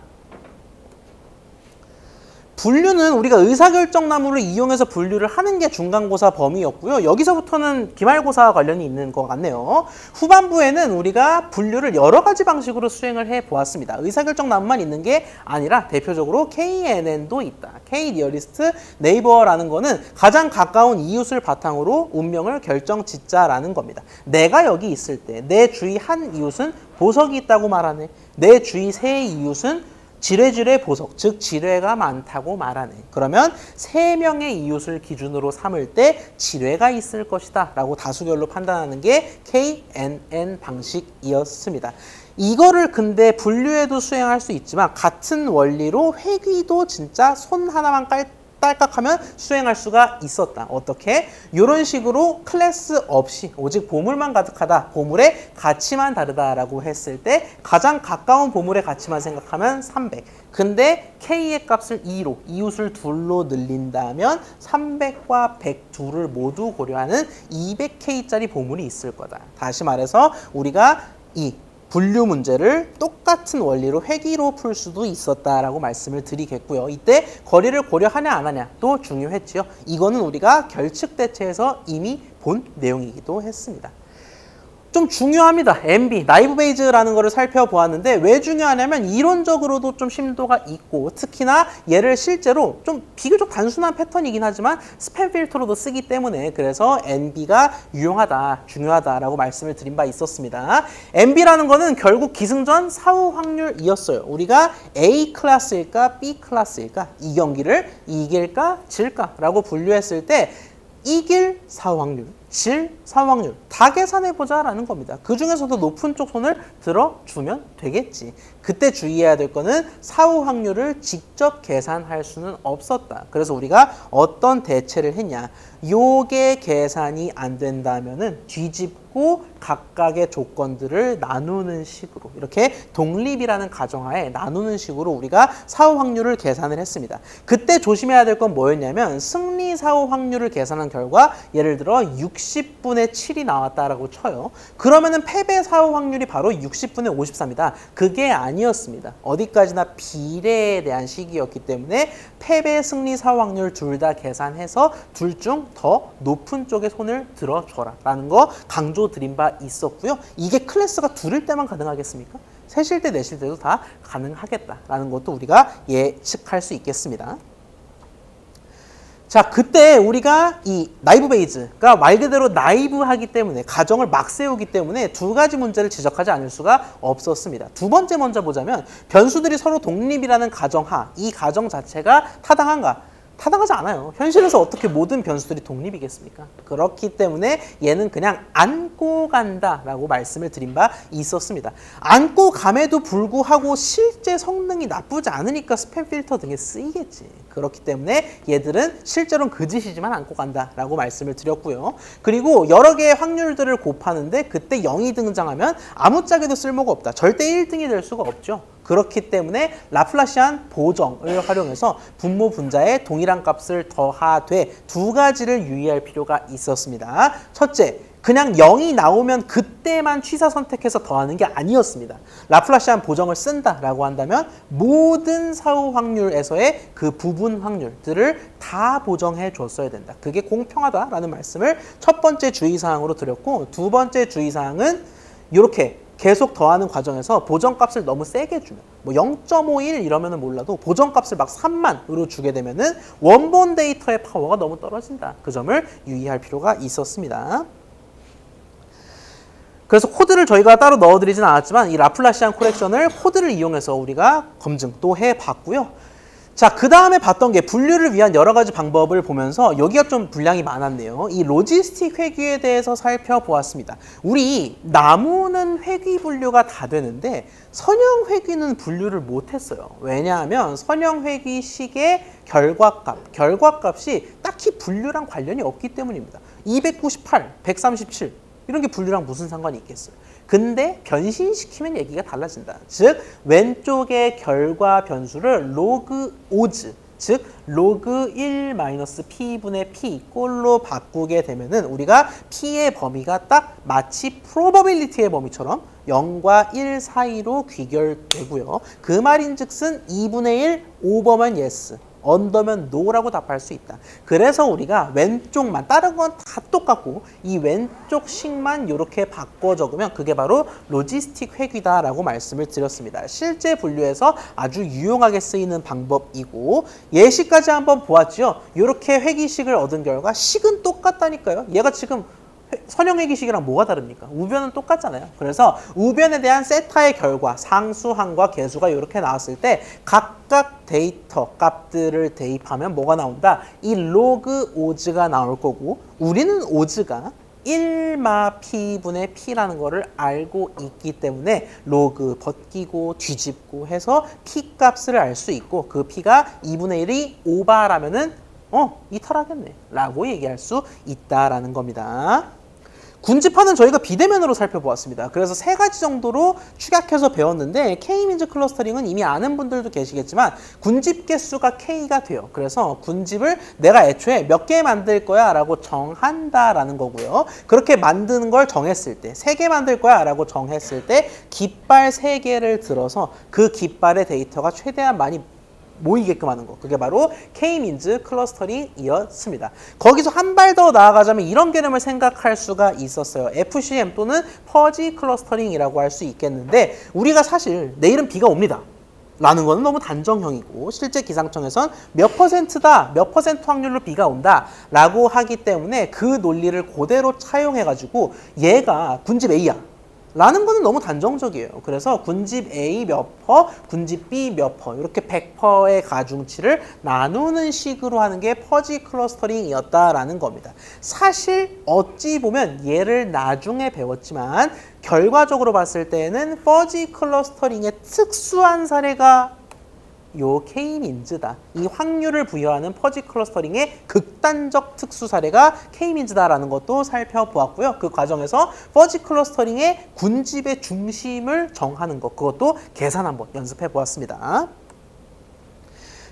분류는 우리가 의사결정나무를 이용해서 분류를 하는 게 중간고사 범위였고요. 여기서부터는 기말고사와 관련이 있는 것 같네요. 후반부에는 우리가 분류를 여러 가지 방식으로 수행을 해보았습니다. 의사결정나무만 있는 게 아니라 대표적으로 KNN도 있다. K-Nearest Neighbor라는 거는 가장 가까운 이웃을 바탕으로 운명을 결정짓자라는 겁니다. 내가 여기 있을 때 내 주위 한 이웃은 보석이 있다고 말하네. 내 주위 세 이웃은 지뢰 보석, 즉 지뢰가 많다고 말하네. 그러면 3명의 이웃을 기준으로 삼을 때 지뢰가 있을 것이다 라고 다수결로 판단하는 게 KNN 방식이었습니다. 이거를 근데 분류에도 수행할 수 있지만 같은 원리로 회귀도 진짜 손 하나만 딸깍하면 수행할 수가 있었다. 어떻게? 이런 식으로 클래스 없이 오직 보물만 가득하다. 보물의 가치만 다르다라고 했을 때 가장 가까운 보물의 가치만 생각하면 300. 근데 K의 값을 2로, 이웃을 2로 늘린다면 300과 102를 모두 고려하는 200K짜리 보물이 있을 거다. 다시 말해서 우리가 이 분류 문제를 똑같은 원리로 회귀로 풀 수도 있었다라고 말씀을 드리겠고요. 이때 거리를 고려하냐 안 하냐도 중요했지요. 이거는 우리가 결측 대체에서 이미 본 내용이기도 했습니다. 좀 중요합니다. MB, 나이브 베이즈라는 거를 살펴보았는데 왜 중요하냐면 이론적으로도 좀 심도가 있고 특히나 얘를 실제로 좀 비교적 단순한 패턴이긴 하지만 스팸 필터로도 쓰기 때문에 그래서 NB가 유용하다, 중요하다라고 말씀을 드린 바 있었습니다. NB라는 거는 결국 기승전 사후 확률이었어요. 우리가 A 클래스일까 B 클래스일까 이 경기를 이길까 질까라고 분류했을 때 이길 사후 확률, 질, 사후 확률 다 계산해보자 라는 겁니다. 그 중에서도 높은 쪽 손을 들어주면 되겠지. 그때 주의해야 될 거는 사후 확률을 직접 계산할 수는 없었다. 그래서 우리가 어떤 대체를 했냐. 요게 계산이 안 된다면은 뒤집고 각각의 조건들을 나누는 식으로 이렇게 독립이라는 가정하에 나누는 식으로 우리가 사후 확률을 계산을 했습니다. 그때 조심해야 될 건 뭐였냐면 승리 사후 확률을 계산한 결과 예를 들어 60분의 7이 나왔다라고 쳐요. 그러면은 패배 사후 확률이 바로 60분의 53이다. 그게 아니었습니다. 어디까지나 비례에 대한 식이었기 때문에 패배, 승리 사후 확률 둘 다 계산해서 둘 중 더 높은 쪽에 손을 들어줘라 라는 거 강조드린 바 있었고요. 이게 클래스가 둘일 때만 가능하겠습니까? 셋일 때, 넷일 때도 다 가능하겠다라는 것도 우리가 예측할 수 있겠습니다. 자, 그때 우리가 이 나이브 베이즈가 말 그대로 나이브하기 때문에 가정을 막 세우기 때문에 두 가지 문제를 지적하지 않을 수가 없었습니다. 두 번째 먼저 보자면 변수들이 서로 독립이라는 가정하, 이 가정 자체가 타당한가? 타당하지 않아요. 현실에서 어떻게 모든 변수들이 독립이겠습니까? 그렇기 때문에 얘는 그냥 안고 간다라고 말씀을 드린 바 있었습니다. 안고 감에도 불구하고 실제 성능이 나쁘지 않으니까 스팸 필터 등에 쓰이겠지. 그렇기 때문에 얘들은 실제로는 그 짓이지만 안고 간다라고 말씀을 드렸고요. 그리고 여러 개의 확률들을 곱하는데 그때 0이 등장하면 아무짝에도 쓸모가 없다. 절대 1등이 될 수가 없죠. 그렇기 때문에 라플라시안 보정을 활용해서 분모 분자에 동일한 값을 더하되 두 가지를 유의할 필요가 있었습니다. 첫째, 그냥 0이 나오면 그때만 취사 선택해서 더하는 게 아니었습니다. 라플라시안 보정을 쓴다라고 한다면 모든 사후 확률에서의 그 부분 확률들을 다 보정해 줬어야 된다. 그게 공평하다라는 말씀을 첫 번째 주의사항으로 드렸고, 두 번째 주의사항은 이렇게 계속 더하는 과정에서 보정값을 너무 세게 주면 뭐 0.51 이러면은 몰라도 보정값을 막 3만으로 주게 되면은 원본 데이터의 파워가 너무 떨어진다. 그 점을 유의할 필요가 있었습니다. 그래서 코드를 저희가 따로 넣어드리진 않았지만 이 라플라시안 코렉션을 코드를 이용해서 우리가 검증 또 해봤고요. 자, 그 다음에 봤던 게 분류를 위한 여러 가지 방법을 보면서 여기가 좀 분량이 많았네요. 이 로지스틱 회귀에 대해서 살펴보았습니다. 우리 나무는 회귀 분류가 다 되는데 선형 회귀는 분류를 못했어요. 왜냐하면 선형 회귀식의 결과값이 딱히 분류랑 관련이 없기 때문입니다. 298, 137 이런 게 분류랑 무슨 상관이 있겠어요. 근데 변신시키면 얘기가 달라진다. 즉 왼쪽의 결과 변수를 로그 오즈, 즉 로그 1-p분의 p 꼴로 바꾸게 되면은 우리가 p의 범위가 딱 마치 probability의 범위처럼 0과 1 사이로 귀결되고요. 그 말인즉슨 2분의 1 오버면 yes, 언더면 no라고 답할 수 있다. 그래서 우리가 왼쪽만, 다른 건 다 똑같고 이 왼쪽식만 이렇게 바꿔 적으면 그게 바로 로지스틱 회귀다라고 말씀을 드렸습니다. 실제 분류에서 아주 유용하게 쓰이는 방법이고 예시까지 한번 보았죠. 이렇게 회귀식을 얻은 결과 식은 똑같다니까요. 얘가 지금 선형 회귀식이랑 뭐가 다릅니까? 우변은 똑같잖아요. 그래서 우변에 대한 세타의 결과, 상수항과 계수가 이렇게 나왔을 때 각각 데이터 값들을 대입하면 뭐가 나온다? 이 로그 오즈가 나올 거고 우리는 오즈가 1마 p분의 p라는 거를 알고 있기 때문에 로그 벗기고 뒤집고 해서 p 값을 알 수 있고 그 p가 2분의 1이 오바라면은 이탈하겠네 라고 얘기할 수 있다라는 겁니다. 군집하는 저희가 비대면으로 살펴보았습니다. 그래서 세 가지 정도로 축약해서 배웠는데 K민즈 클러스터링은 이미 아는 분들도 계시겠지만 군집 개수가 K가 돼요. 그래서 군집을 내가 애초에 몇 개 만들 거야 라고 정한다라는 거고요. 그렇게 만드는 걸 정했을 때 3개 만들 거야 라고 정했을 때 깃발 3개를 들어서 그 깃발의 데이터가 최대한 많이 모이게끔 하는 거. 그게 바로 K민즈 클러스터링이었습니다. 거기서 한 발 더 나아가자면 이런 개념을 생각할 수가 있었어요. FCM 또는 퍼지 클러스터링이라고 할 수 있겠는데 우리가 사실 내일은 비가 옵니다. 라는 거는 너무 단정형이고 실제 기상청에선 몇 %다, 몇 % 확률로 비가 온다 라고 하기 때문에 그 논리를 그대로 차용해가지고 얘가 군집 A야. 라는 거는 너무 단정적이에요. 그래서 군집 A 몇 퍼, 군집 B 몇 퍼 이렇게 100%의 가중치를 나누는 식으로 하는 게 퍼지 클러스터링이었다라는 겁니다. 사실 어찌 보면 얘를 나중에 배웠지만 결과적으로 봤을 때는 퍼지 클러스터링의 특수한 사례가 요 K민즈다. 이 확률을 부여하는 퍼지 클러스터링의 극단적 특수 사례가 K민즈다라는 것도 살펴보았고요. 그 과정에서 퍼지 클러스터링의 군집의 중심을 정하는 것, 그것도 계산 한번 연습해 보았습니다.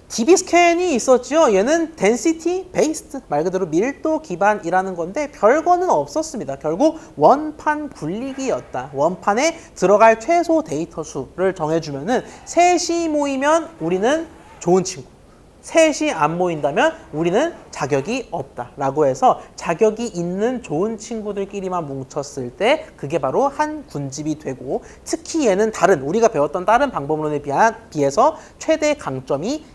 DB 스캔이 있었죠. 얘는 density based, 말 그대로 밀도 기반이라는 건데 별거는 없었습니다. 결국 원판 굴리기였다. 원판에 들어갈 최소 데이터 수를 정해주면은 셋이 모이면 우리는 좋은 친구, 셋이 안 모인다면 우리는 자격이 없다라고 해서 자격이 있는 좋은 친구들끼리만 뭉쳤을 때 그게 바로 한 군집이 되고, 특히 얘는 우리가 배웠던 다른 방법론에 비해서 최대 강점이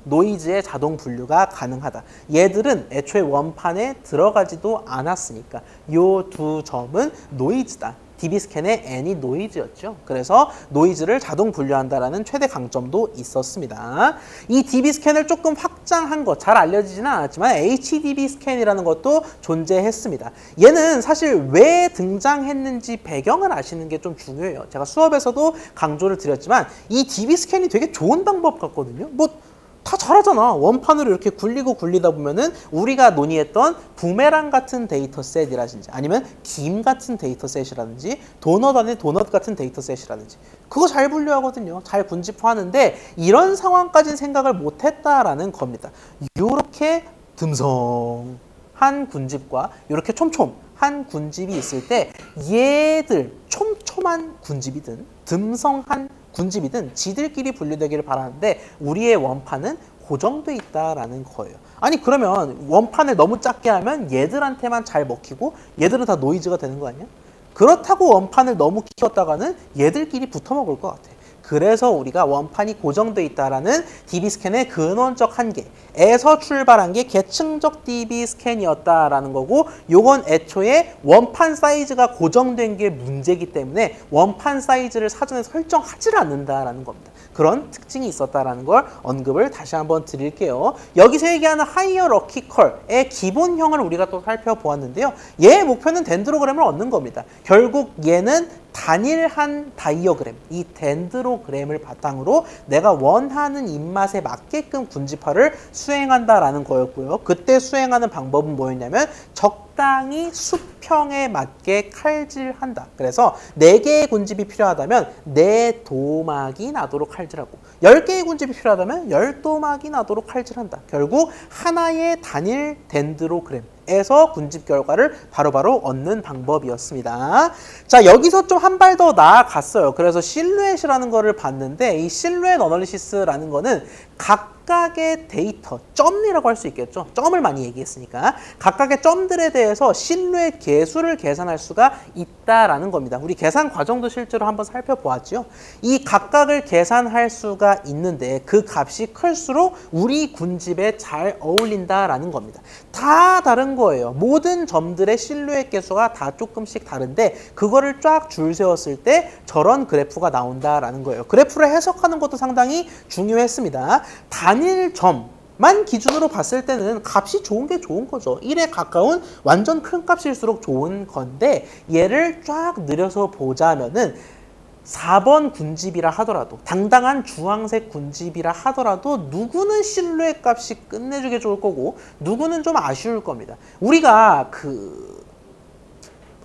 노이즈의 자동 분류가 가능하다. 얘들은 애초에 원판에 들어가지도 않았으니까 요 두 점은 노이즈다. DB 스캔의 N이 노이즈였죠. 그래서 노이즈를 자동 분류한다라는 최대 강점도 있었습니다. 이 DB 스캔을 조금 확장한 것, 잘 알려지지는 않았지만 HDB 스캔이라는 것도 존재했습니다. 얘는 사실 왜 등장했는지 배경을 아시는 게 좀 중요해요. 제가 수업에서도 강조를 드렸지만 이 DB 스캔이 되게 좋은 방법 같거든요. 다 잘하잖아. 원판으로 이렇게 굴리다 보면은 우리가 논의했던 부메랑 같은 데이터셋이라든지 아니면 김 같은 데이터셋이라든지 도넛 안에 도넛 같은 데이터셋이라든지 그거 잘 분류하거든요. 잘 군집화하는데 이런 상황까지는 생각을 못했다라는 겁니다. 이렇게 듬성한 군집과 이렇게 촘촘한 군집이 있을 때 얘들 촘촘한 군집이든 듬성한 군집이든 지들끼리 분류되기를 바라는데 우리의 원판은 고정돼 있다라는 거예요. 아니 그러면 원판을 너무 작게 하면 얘들한테만 잘 먹히고 얘들은 다 노이즈가 되는 거 아니야? 그렇다고 원판을 너무 키웠다가는 얘들끼리 붙어먹을 것 같아. 그래서 우리가 원판이 고정돼 있다라는 DB 스캔의 근원적 한계에서 출발한 게 계층적 DB 스캔이었다라는 거고, 요건 애초에 원판 사이즈가 고정된 게 문제이기 때문에 원판 사이즈를 사전에 설정하지 않는다라는 겁니다. 그런 특징이 있었다라는 걸 언급을 다시 한번 드릴게요. 여기서 얘기하는 하이어러키컬의 기본형을 우리가 또 살펴보았는데요. 얘의 목표는 덴드로그램을 얻는 겁니다. 결국 얘는 단일한 다이어그램, 이 덴드로그램을 바탕으로 내가 원하는 입맛에 맞게끔 군집화를 수행한다라는 거였고요. 그때 수행하는 방법은 뭐였냐면 적당히 수평에 맞게 칼질한다. 그래서 4개의 군집이 필요하다면 4도막이 나도록 칼질하고 10개의 군집이 필요하다면 10도막이 나도록 칼질한다. 결국 하나의 단일 덴드로그램에서 군집 결과를 바로바로 얻는 방법이었습니다. 자, 여기서 좀 한 발 더 나아갔어요. 그래서 실루엣이라는 거를 봤는데 이 실루엣 어널리시스라는 거는 각각의 데이터, 점이라고 할 수 있겠죠. 점을 많이 얘기했으니까 각각의 점들에 대해서 실루엣 개수를 계산할 수가 있다라는 겁니다. 우리 계산 과정도 실제로 한번 살펴보았죠. 이 각각을 계산할 수가 있는데 그 값이 클수록 우리 군집에 잘 어울린다라는 겁니다. 다 다른 거예요. 모든 점들의 실루엣 개수가 다 조금씩 다른데 그거를 쫙 줄 세웠을 때 저런 그래프가 나온다라는 거예요. 그래프를 해석하는 것도 상당히 중요했습니다. 단일 점만 기준으로 봤을 때는 값이 좋은 게 좋은 거죠. 1에 가까운 완전 큰 값일수록 좋은 건데 얘를 쫙 늘려서 보자면은 4번 군집이라 하더라도 당당한 주황색 군집이라 하더라도 누구는 실루엣 값이 끝내주게 좋을 거고 누구는 좀 아쉬울 겁니다. 우리가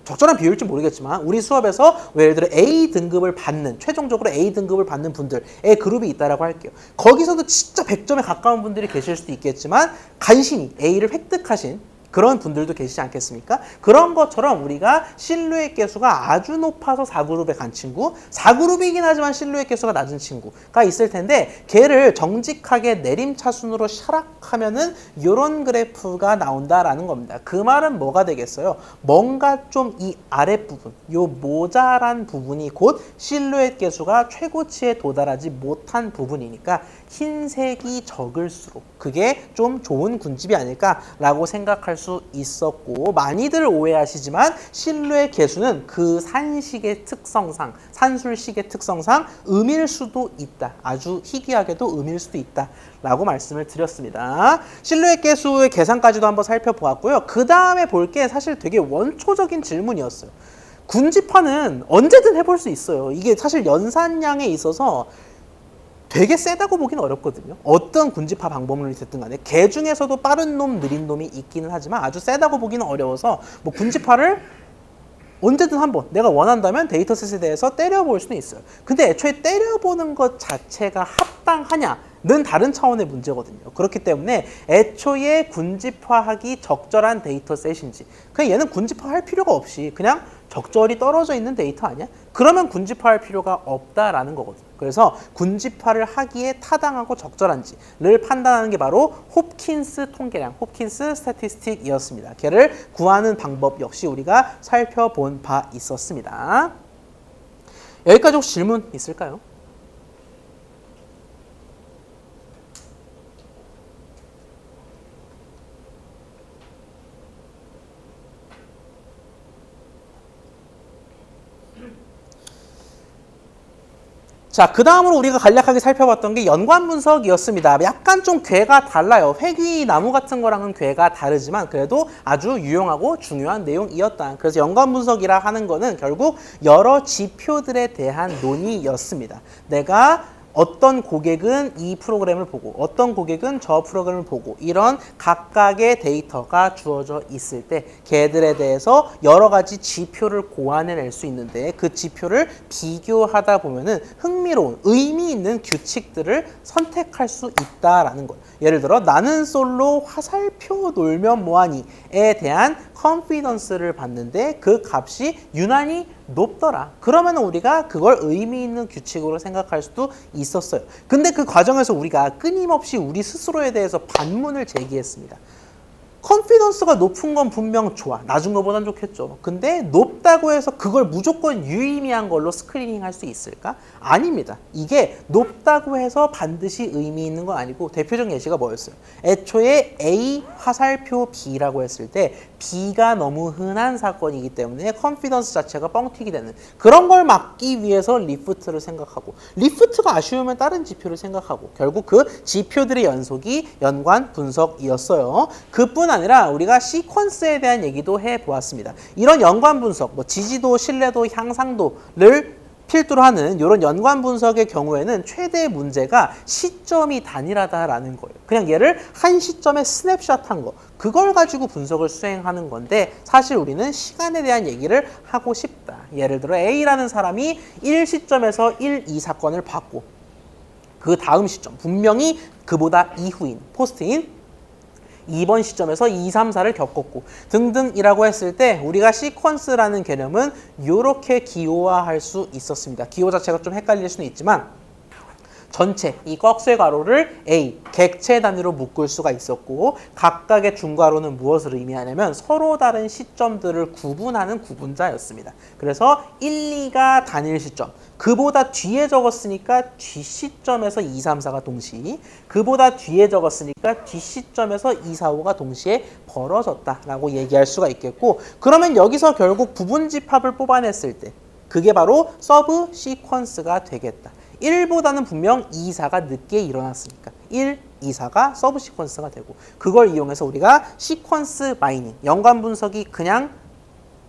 적절한 비율일지 모르겠지만 우리 수업에서 예를 들어 A 등급을 받는 최종적으로 A 등급을 받는 분들의 그룹이 있다라고 할게요. 거기서도 진짜 100점에 가까운 분들이 계실 수도 있겠지만 간신히 A를 획득하신 그런 분들도 계시지 않겠습니까? 그런 것처럼 우리가 실루엣 개수가 아주 높아서 4그룹에 간 친구, 4그룹이긴 하지만 실루엣 개수가 낮은 친구가 있을 텐데 걔를 정직하게 내림차순으로 샤락하면은 이런 그래프가 나온다라는 겁니다. 그 말은 뭐가 되겠어요? 뭔가 좀 이 아랫부분, 요 모자란 부분이 곧 실루엣 개수가 최고치에 도달하지 못한 부분이니까 흰색이 적을수록 그게 좀 좋은 군집이 아닐까라고 생각할 수 있었고, 많이들 오해하시지만 실루엣 개수는 그 산식의 특성상, 산술식의 특성상 음일 수도 있다. 아주 희귀하게도 음일 수도 있다 라고 말씀을 드렸습니다. 실루엣 개수의 계산까지도 한번 살펴보았고요. 그 다음에 볼 게 사실 되게 원초적인 질문이었어요. 군집화는 언제든 해볼 수 있어요. 이게 사실 연산량에 있어서 되게 세다고 보기는 어렵거든요. 어떤 군집화 방법론이 됐든 간에 개 중에서도 빠른 놈, 느린 놈이 있기는 하지만 아주 세다고 보기는 어려워서 뭐 군집화를 언제든 한번 내가 원한다면 데이터셋에 대해서 때려볼 수는 있어요. 근데 애초에 때려보는 것 자체가 합당하냐는 다른 차원의 문제거든요. 그렇기 때문에 애초에 군집화하기 적절한 데이터셋인지, 그냥 얘는 군집화할 필요가 없이 그냥 적절히 떨어져 있는 데이터 아니야? 그러면 군집화할 필요가 없다라는 거거든요. 그래서 군집화를 하기에 타당하고 적절한지를 판단하는 게 바로 홉킨스 통계량, 홉킨스 스태티스틱이었습니다. 걔를 구하는 방법 역시 우리가 살펴본 바 있었습니다. 여기까지 혹시 질문 있을까요? 자, 그 다음으로 우리가 간략하게 살펴봤던 게 연관 분석이었습니다. 약간 좀 궤가 달라요. 회귀나무 같은 거랑은 궤가 다르지만 그래도 아주 유용하고 중요한 내용이었다. 그래서 연관 분석이라 하는 거는 결국 여러 지표들에 대한 논의였습니다. 내가 어떤 고객은 이 프로그램을 보고 어떤 고객은 저 프로그램을 보고 이런 각각의 데이터가 주어져 있을 때 걔들에 대해서 여러 가지 지표를 고안해낼 수 있는데 그 지표를 비교하다 보면은 흥미로운 의미 있는 규칙들을 선택할 수 있다라는 거예요. 예를 들어 나는 솔로 화살표 놀면 뭐하니에 대한 컨피던스를 봤는데 그 값이 유난히 높더라. 그러면 우리가 그걸 의미 있는 규칙으로 생각할 수도 있었어요. 근데 그 과정에서 우리가 끊임없이 우리 스스로에 대해서 반문을 제기했습니다. 컨피던스가 높은 건 분명 좋아. 낮은 것보단 좋겠죠. 근데 높다고 해서 그걸 무조건 유의미한 걸로 스크리닝 할 수 있을까? 아닙니다. 이게 높다고 해서 반드시 의미 있는 건 아니고 대표적인 예시가 뭐였어요? 애초에 A 화살표 B라고 했을 때 B가 너무 흔한 사건이기 때문에 컨피던스 자체가 뻥튀기 되는 그런 걸 막기 위해서 리프트를 생각하고 리프트가 아쉬우면 다른 지표를 생각하고 결국 그 지표들의 연속이 연관 분석이었어요. 그뿐 아니라 우리가 시퀀스에 대한 얘기도 해보았습니다. 이런 연관 분석, 뭐 지지도, 신뢰도, 향상도를 필두로 하는 이런 연관 분석의 경우에는 최대 문제가 시점이 단일하다라는 거예요. 그냥 얘를 한 시점에 스냅샷한 거, 그걸 가지고 분석을 수행하는 건데 사실 우리는 시간에 대한 얘기를 하고 싶다. 예를 들어 A라는 사람이 1시점에서 1, 2 사건을 봤고 그 다음 시점, 분명히 그보다 이후인, 포스트인 2번 시점에서 2, 3, 4를 겪었고 등등이라고 했을 때 우리가 시퀀스라는 개념은 이렇게 기호화할 수 있었습니다. 기호 자체가 좀 헷갈릴 수는 있지만 전체 이 꺽쇠 가로를 A, 객체 단위로 묶을 수가 있었고 각각의 중괄호는 무엇을 의미하냐면 서로 다른 시점들을 구분하는 구분자였습니다. 그래서 1, 2가 단일 시점, 그보다 뒤에 적었으니까 뒷시점에서 2, 3, 4가 동시, 그보다 뒤에 적었으니까 뒷시점에서 2, 4, 5가 동시에 벌어졌다라고 얘기할 수가 있겠고 그러면 여기서 결국 부분집합을 뽑아냈을 때 그게 바로 서브 시퀀스가 되겠다. 1보다는 분명 2, 4가 늦게 일어났으니까 1, 2, 4가 서브 시퀀스가 되고 그걸 이용해서 우리가 시퀀스 마이닝, 연관 분석이 그냥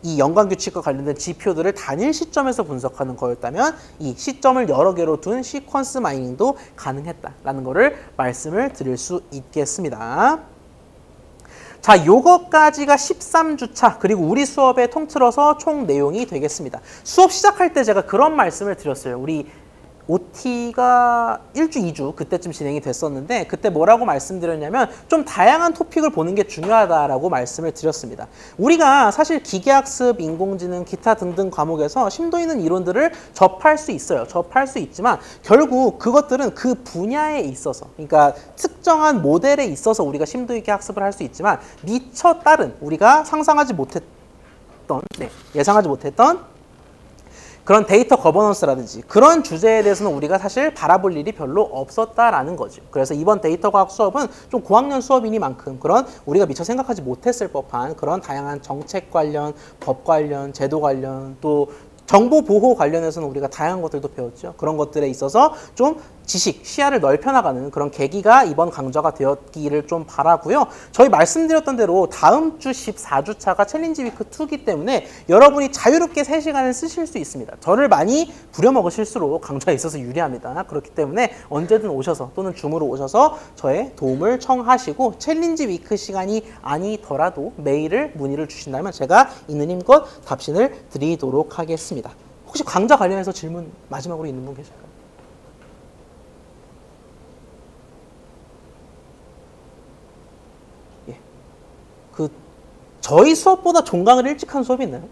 이 연관 규칙과 관련된 지표들을 단일 시점에서 분석하는 거였다면 이 시점을 여러 개로 둔 시퀀스 마이닝도 가능했다라는 거를 말씀을 드릴 수 있겠습니다. 자, 요거까지가 13주차 그리고 우리 수업에 통틀어서 총 내용이 되겠습니다. 수업 시작할 때 제가 그런 말씀을 드렸어요. 우리 OT가 1주, 2주 그때쯤 진행이 됐었는데 그때 뭐라고 말씀드렸냐면 좀 다양한 토픽을 보는 게 중요하다라고 말씀을 드렸습니다. 우리가 사실 기계학습, 인공지능, 기타 등등 과목에서 심도 있는 이론들을 접할 수 있어요. 접할 수 있지만 결국 그것들은 그 분야에 있어서 그러니까 특정한 모델에 있어서 우리가 심도 있게 학습을 할 수 있지만 미처 다른 우리가 상상하지 못했던 예상하지 못했던 그런 데이터 거버넌스라든지 그런 주제에 대해서는 우리가 사실 바라볼 일이 별로 없었다라는 거죠. 그래서 이번 데이터 과학 수업은 좀 고학년 수업이니만큼 그런 우리가 미처 생각하지 못했을 법한 그런 다양한 정책 관련, 법 관련, 제도 관련 또 정보 보호 관련해서는 우리가 다양한 것들도 배웠죠. 그런 것들에 있어서 좀 지식, 시야를 넓혀나가는 그런 계기가 이번 강좌가 되었기를 좀 바라고요. 저희 말씀드렸던 대로 다음 주 14주차가 챌린지 위크 2이기 때문에 여러분이 자유롭게 3시간을 쓰실 수 있습니다. 저를 많이 부려먹으실수록 강좌에 있어서 유리합니다. 그렇기 때문에 언제든 오셔서 또는 줌으로 오셔서 저의 도움을 청하시고 챌린지 위크 시간이 아니더라도 메일을 문의를 주신다면 제가 있는 힘껏 답신을 드리도록 하겠습니다. 혹시 강좌 관련해서 질문 마지막으로 있는 분 계실까요? 저희 수업보다 종강을 일찍 한 수업이 있나요?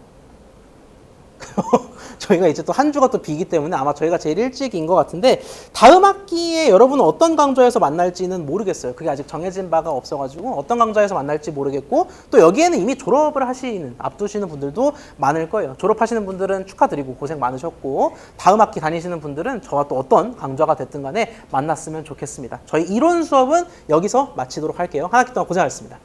저희가 이제 또 한 주가 또 비기 때문에 아마 저희가 제일 일찍인 것 같은데 다음 학기에 여러분은 어떤 강좌에서 만날지는 모르겠어요. 그게 아직 정해진 바가 없어가지고 어떤 강좌에서 만날지 모르겠고 또 여기에는 이미 졸업을 앞두시는 분들도 많을 거예요. 졸업하시는 분들은 축하드리고 고생 많으셨고 다음 학기 다니시는 분들은 저와 또 어떤 강좌가 됐든 간에 만났으면 좋겠습니다. 저희 이론 수업은 여기서 마치도록 할게요. 한 학기 동안 고생하셨습니다.